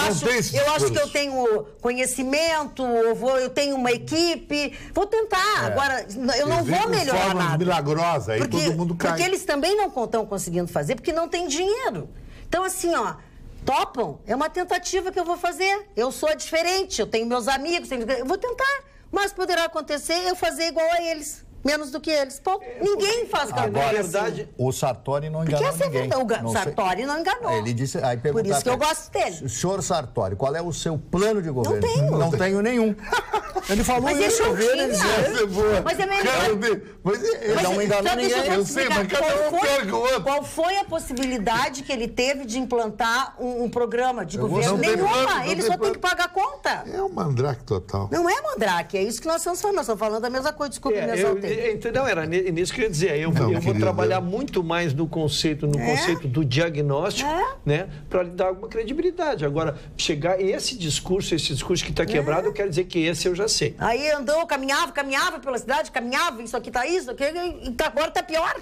acho que eu tenho conhecimento, eu tenho uma equipe, vou tentar. Agora, eu não vou melhorar nada. Milagrosa, aí todo mundo cai. Porque eles também não estão conseguindo fazer, porque não tem dinheiro. Então, assim, topam, é uma tentativa que eu vou fazer. Eu sou diferente, eu tenho meus amigos, eu vou tentar. Mas poderá acontecer eu fazer igual a eles. Menos do que eles. Pô, ninguém faz campanha. Na verdade, assim. O Sartori não enganou ninguém. O Sartori não enganou. Ele disse, aí por isso que eu gosto dele. Senhor Sartori, qual é o seu plano de governo? Não tenho. Não tenho nenhum. Ele falou mas isso. Mas é melhor. Ele não enganou ninguém. Eu sei, mas cada um pior que o outro. Qual foi a possibilidade que ele teve de implantar um programa de governo? Nenhuma. Ele só tem que pagar a conta. É um mandrake total. Não é mandrake, é isso que nós estamos falando. Nós estamos falando da mesma coisa. Desculpe, me exaltei. Então, era nisso que eu ia dizer. Eu vou trabalhar muito mais no conceito do diagnóstico, né? Para lhe dar alguma credibilidade. Agora, chegar esse discurso que está quebrado, eu quero dizer que esse eu já sei. Aí andou, caminhava pela cidade, isso aqui tá isso, agora tá pior.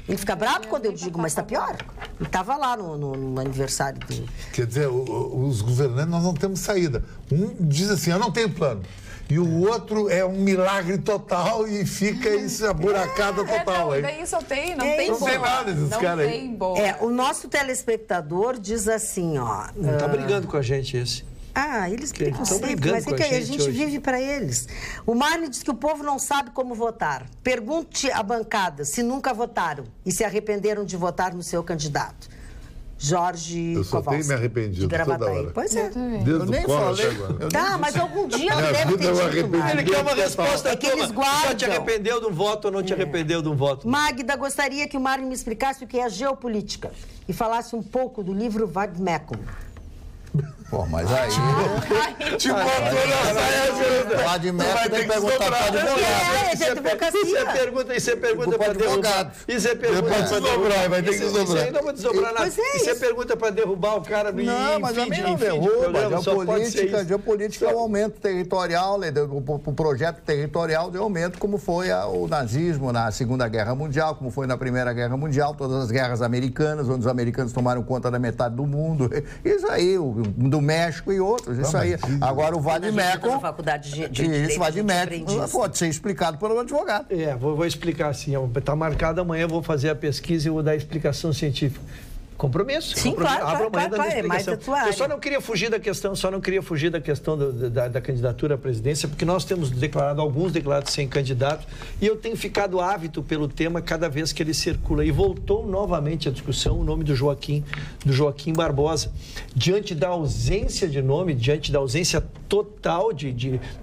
Ele fica bravo quando eu digo, mas tá pior. Ele estava lá no aniversário dele. Quer dizer, os governantes, nós não temos saída. Um diz assim, eu não tenho plano. E o outro é um milagre total e fica isso, a buracada total. Daí só tem, não tem boa. Não tem nada esses caras aí. Não tem boa. O nosso telespectador diz assim, Não tá brigando com a gente esse. Eles brigam sempre, mas é que a gente vive para eles. O Marne diz que o povo não sabe como votar. Pergunte à bancada se nunca votaram e se arrependeram de votar no seu candidato. Jorge Eu só tenho me arrependido toda hora. Pois é. Desde o colo até agora. Tá, mas algum dia não deve ter dito. Ele quer uma resposta. É que eles guardam. Só te arrependeu de um voto ou não te arrependeu de um voto? Magda, gostaria que o Marne me explicasse o que é geopolítica e falasse um pouco do livro Vadmekum. Pô, mas aí... Te botou na saia, Lá de método tem que perguntar para advogado. E você pergunta para derrubar. E você pergunta para desdobrar, vai ter que desdobrar. Isso aí não vou desdobrar nada. E você pergunta para derrubar o cara. Não, mas a mim não derruba. Geopolítica é o aumento territorial, o projeto territorial de aumento, como foi o nazismo na Segunda Guerra Mundial, como foi na Primeira Guerra Mundial, todas as guerras americanas, onde os americanos tomaram conta da metade do mundo. Isso aí, do México e outros, isso aí. Agora o Vadimeco, isso, Vadimeco, pode ser explicado pelo advogado. Vou explicar assim, está marcado amanhã, vou fazer a pesquisa e vou dar a explicação científica. Compromisso. Sim, claro, é mais atual. Eu só não queria fugir da questão, da candidatura à presidência, porque nós temos alguns declarados sem candidato, e eu tenho ficado ávido pelo tema cada vez que ele circula. E voltou novamente a discussão o nome do Joaquim Barbosa. Diante da ausência de nome, diante da ausência total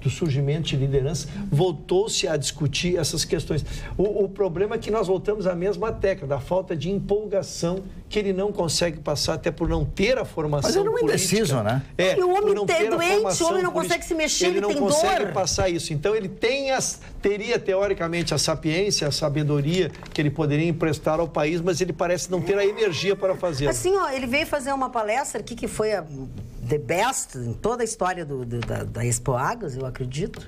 do surgimento de liderança, voltou-se a discutir essas questões. O problema é que nós voltamos à mesma tecla, da falta de empolgação que ele não consegue passar, até por não ter a formação política. Mas ele não é indeciso, né? E o homem é doente, o homem não consegue se mexer, ele tem dor. Ele não consegue passar isso. Então, ele teria, teoricamente, a sapiência, a sabedoria que ele poderia emprestar ao país, mas ele parece não ter a energia para fazê-lo. Assim, ele veio fazer uma palestra aqui que foi a the best em toda a história da Expo Águas, eu acredito.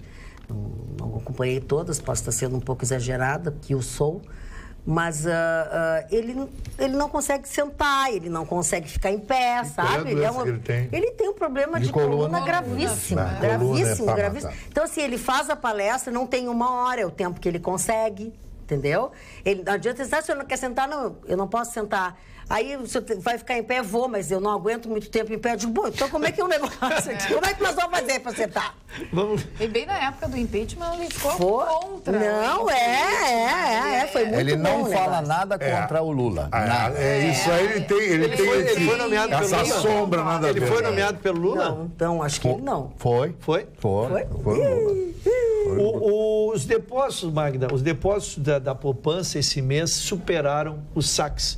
Não acompanhei todas, posso estar sendo um pouco exagerada, que eu sou. Mas ele não consegue sentar, ele não consegue ficar em pé, sabe? Ele tem um problema de coluna gravíssimo, gravíssimo. Então, assim, ele faz a palestra, não tem 1 hora, é o tempo que ele consegue, entendeu? Não adianta dizer, se você não quer sentar, não, eu não posso sentar. Aí você vai ficar em pé, mas eu não aguento muito tempo em pé. Eu digo, bom, então como é que é o negócio aqui? Como é que nós vamos fazer para sentar? E bem na época do impeachment, ele ficou contra. Não, foi muito bom. Ele não fala nada contra o Lula. Isso aí, ele foi nomeado pelo Lula. Essa sombra, nada a ver. Ele foi nomeado pelo Lula? Não, então acho que ele não. Foi? Os depósitos, Magda, da poupança esse mês superaram os saques.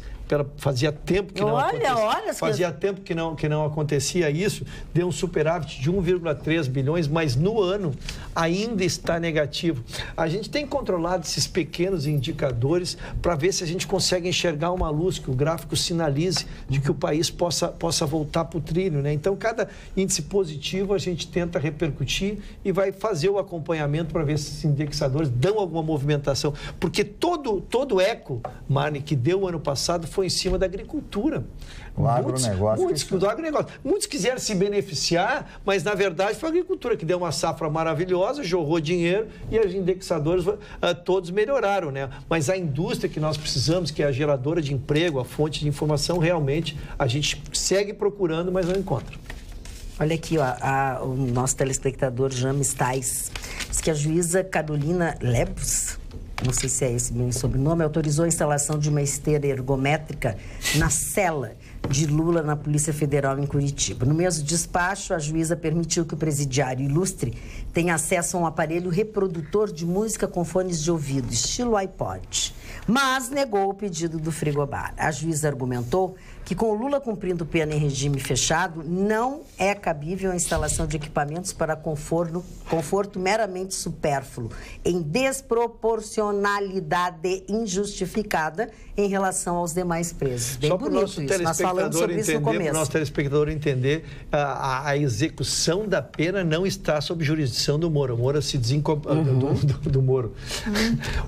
Fazia tempo que não acontecia. Fazia tempo que não acontecia isso. Deu um superávit de 1,3 bilhões, mas no ano ainda está negativo. A gente tem controlado esses pequenos indicadores para ver se a gente consegue enxergar uma luz, que o gráfico sinalize de que o país possa voltar para o trilho, né? Então, cada índice positivo a gente tenta repercutir e vai fazer o acompanhamento para ver se esses indexadores dão alguma movimentação. Porque todo eco, Marne, que deu o ano passado foi em cima da agricultura. O agronegócio. Muitos quiseram se beneficiar, mas na verdade foi a agricultura que deu uma safra maravilhosa, jorrou dinheiro e os indexadores todos melhoraram, né? Mas a indústria que nós precisamos, que é a geradora de emprego, a fonte de informação, realmente a gente segue procurando, mas não encontra. Olha aqui, o nosso telespectador James Tais diz que a juíza Carolina Lebus, não sei se é esse meu sobrenome, autorizou a instalação de uma esteira ergométrica na cela de Lula na Polícia Federal em Curitiba. No mesmo despacho, a juíza permitiu que o presidiário ilustre tenha acesso a um aparelho reprodutor de música com fones de ouvido, estilo iPod, mas negou o pedido do frigobar. A juíza argumentou que com o Lula cumprindo pena em regime fechado, não é cabível a instalação de equipamentos para conforto meramente supérfluo, em desproporcionalidade injustificada em relação aos demais presos. Bem bonito isso. Nós falamos sobre isso no começo. Para o nosso telespectador entender, a execução da pena não está sob jurisdição do Moro. O Moro se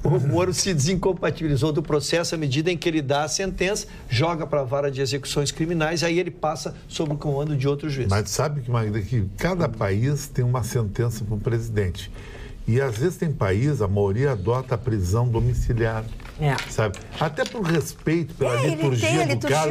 O Moro se desincompatibilizou do processo à medida em que ele dá a sentença, joga para a vara de execuções criminais, aí ele passa sob o comando de outro juiz. Mas sabe que, Magda, que cada país tem uma sentença para o presidente. E às vezes tem país, a maioria adota a prisão domiciliar. Sabe? Até por respeito pela liturgia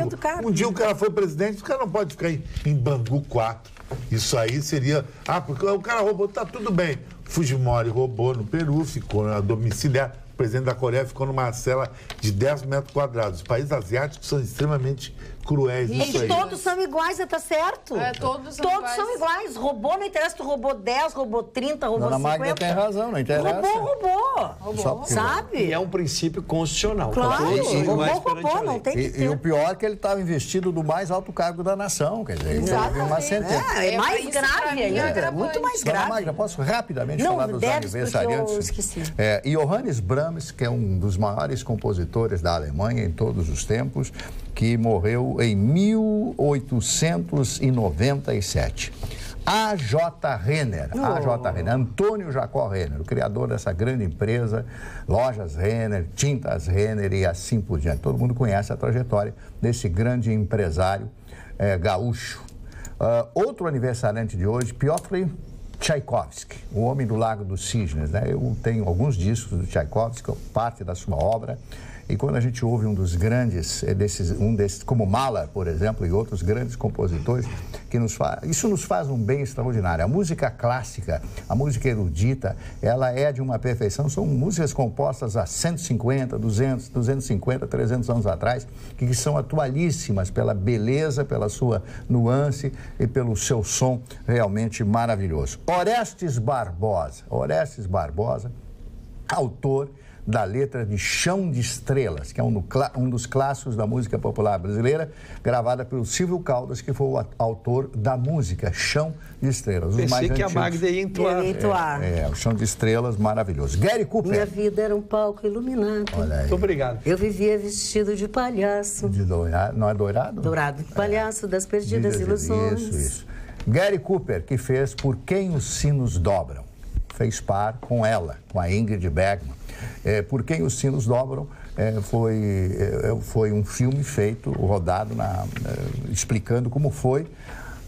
do cargo. Um dia o cara foi presidente, o cara não pode ficar em Bangu 4. Isso aí seria... porque o cara roubou, tá tudo bem. Fujimori roubou no Peru, ficou na domiciliar. presidente da Coreia ficou numa cela de 10 metros quadrados. Os países asiáticos são extremamente cruéis nisso aí. Todos são iguais, tá certo? Todos são iguais. Robô, não interessa se tu roubou 10, roubou 30, roubou 50. Dona Magda tem razão, não interessa. Roubou. Sabe? E é um princípio constitucional. Claro, roubou, não tem que ter. E o pior é que ele estava investido do mais alto cargo da nação, quer dizer, ele teve uma sentença. É mais grave ainda, muito mais grave. Dona Magda, posso rapidamente falar dos aniversariantes? Eu esqueci. Johannes Brahms, que é um dos maiores compositores da Alemanha em todos os tempos, que morreu em 1897. A.J. Renner, Antônio Jacó Renner, o criador dessa grande empresa, Lojas Renner, Tintas Renner e assim por diante. Todo mundo conhece a trajetória desse grande empresário gaúcho. Outro aniversariante de hoje, Piotr Tchaikovsky, o Homem do Lago dos Cisnes, né? Eu tenho alguns discos do Tchaikovsky, parte da sua obra, e quando a gente ouve um dos grandes, desses, como Mahler, por exemplo, e outros grandes compositores, isso nos faz um bem extraordinário. A música clássica, a música erudita, ela é de uma perfeição, são músicas compostas há 150, 200, 250, 300 anos atrás, que são atualíssimas pela beleza, pela sua nuance e pelo seu som realmente maravilhoso. Orestes Barbosa, autor da letra de Chão de Estrelas, que é um dos clássicos da música popular brasileira, gravada pelo Silvio Caldas, que foi o autor da música Chão de Estrelas. Pensei que a Magda ia entoar. O Chão de Estrelas, maravilhoso. Gary Cooper. Minha vida era um palco iluminado. Olha aí. Muito obrigado. Eu vivia vestido de palhaço. De dourado, não é dourado? Dourado. Palhaço das perdidas ilusões. Isso. Gary Cooper, que fez Por Quem os Sinos Dobram. Fez par com ela, com a Ingrid Bergman. Por Quem os Sinos Dobram foi um filme feito, rodado, explicando como foi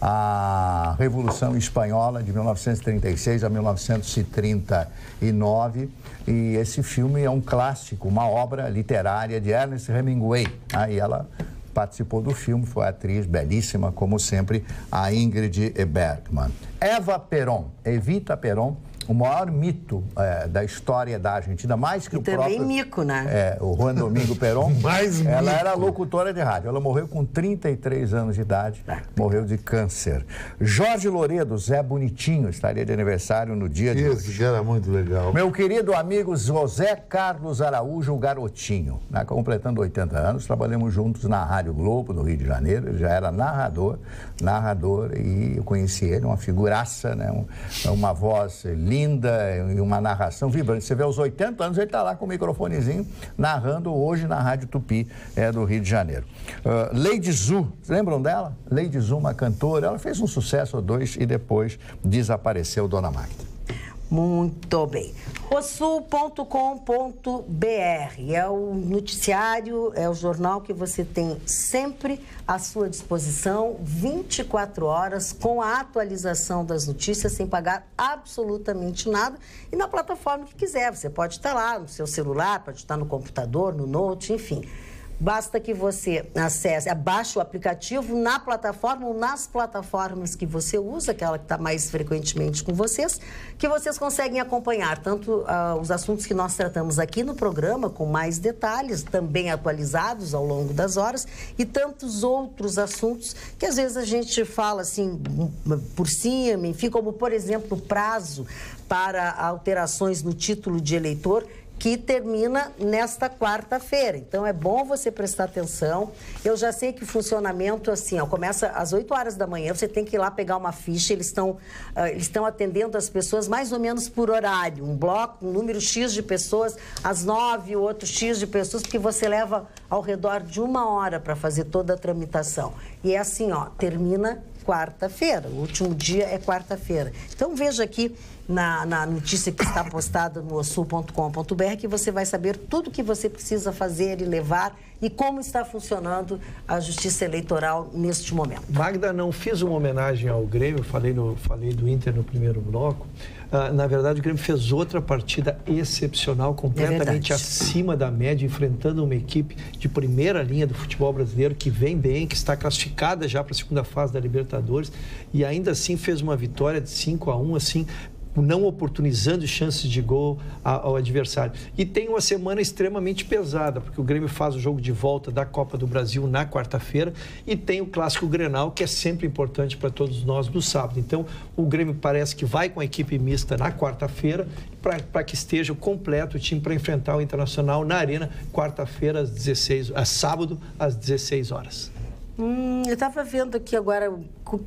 a Revolução Espanhola de 1936 a 1939. E esse filme é um clássico, uma obra literária de Ernest Hemingway. E ela participou do filme, foi atriz belíssima, como sempre, a Ingrid Bergman. Evita Peron, o maior mito da história da Argentina, mais que o próprio... também mico, né? O Juan Domingo Perón. Ela era locutora de rádio. Ela morreu com 33 anos de idade, morreu de câncer. Jorge Loredo, Zé Bonitinho, estaria de aniversário no dia de hoje. Isso era muito legal. Meu querido amigo José Carlos Araújo, o Garotinho, completando 80 anos, trabalhamos juntos na Rádio Globo, no Rio de Janeiro. Ele já era narrador, e eu conheci ele, uma figuraça, né? Uma voz linda e uma narração vibrante. Você vê aos 80 anos, ele está lá com o microfonezinho, narrando hoje na Rádio Tupi do Rio de Janeiro. Lady Zu, lembram dela? Lady Zu, uma cantora, ela fez um sucesso ou dois e depois desapareceu, Dona Magda. Muito bem. Rosul.com.br é o noticiário, é o jornal que você tem sempre à sua disposição, 24 horas, com a atualização das notícias, sem pagar absolutamente nada. E na plataforma que quiser, você pode estar lá no seu celular, pode estar no computador, no note, enfim. Basta que você abaixe o aplicativo na plataforma ou nas plataformas que você usa, aquela que está mais frequentemente com vocês, que vocês conseguem acompanhar tanto os assuntos que nós tratamos aqui no programa, com mais detalhes, também atualizados ao longo das horas, e tantos outros assuntos que às vezes a gente fala assim por cima, enfim, como por exemplo o prazo para alterações no título de eleitor, que termina nesta quarta-feira. Então, é bom você prestar atenção. Eu já sei que o funcionamento, assim, começa às 8 horas da manhã, você tem que ir lá pegar uma ficha, eles estão atendendo as pessoas mais ou menos por horário, um bloco, um número X de pessoas, às 9, outro X de pessoas, porque você leva ao redor de 1 hora para fazer toda a tramitação. E é assim, termina quarta-feira, o último dia é quarta-feira. Então, veja aqui na notícia que está postada no osul.com.br que você vai saber tudo o que você precisa fazer e levar e como está funcionando a Justiça Eleitoral neste momento. Magda, não fiz uma homenagem ao Grêmio, falei do Inter no primeiro bloco. Na verdade, o Grêmio fez outra partida excepcional, completamente acima da média, enfrentando uma equipe de primeira linha do futebol brasileiro, que vem bem, que está classificada já para a segunda fase da Libertadores, e ainda assim fez uma vitória de 5-1, assim, não oportunizando chances de gol ao adversário. E tem uma semana extremamente pesada, porque o Grêmio faz o jogo de volta da Copa do Brasil na quarta-feira e tem o Clássico Grenal, que é sempre importante para todos nós no sábado. Então, o Grêmio parece que vai com a equipe mista na quarta-feira para que esteja completo o time para enfrentar o Internacional na Arena, quarta-feira, sábado, às 16 horas. Eu estava vendo aqui agora,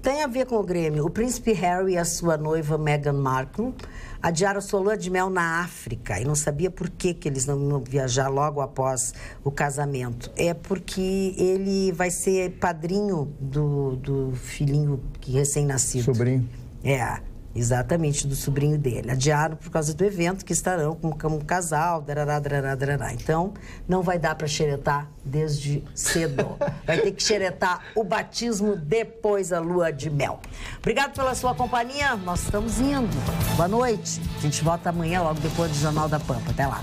tem a ver com o Grêmio. O príncipe Harry e a sua noiva Meghan Markle adiaram sua lua de mel na África e não sabia por que eles não iam viajar logo após o casamento. É porque ele vai ser padrinho do filhinho recém-nascido. Sobrinho. Exatamente, do sobrinho dele. Adiaram por causa do evento, que estarão com um casal, darará. Então, não vai dar para xeretar desde cedo. Vai ter que xeretar o batismo depois a lua de mel. Obrigado pela sua companhia. Nós estamos indo. Boa noite. A gente volta amanhã, logo depois do Jornal da Pampa. Até lá.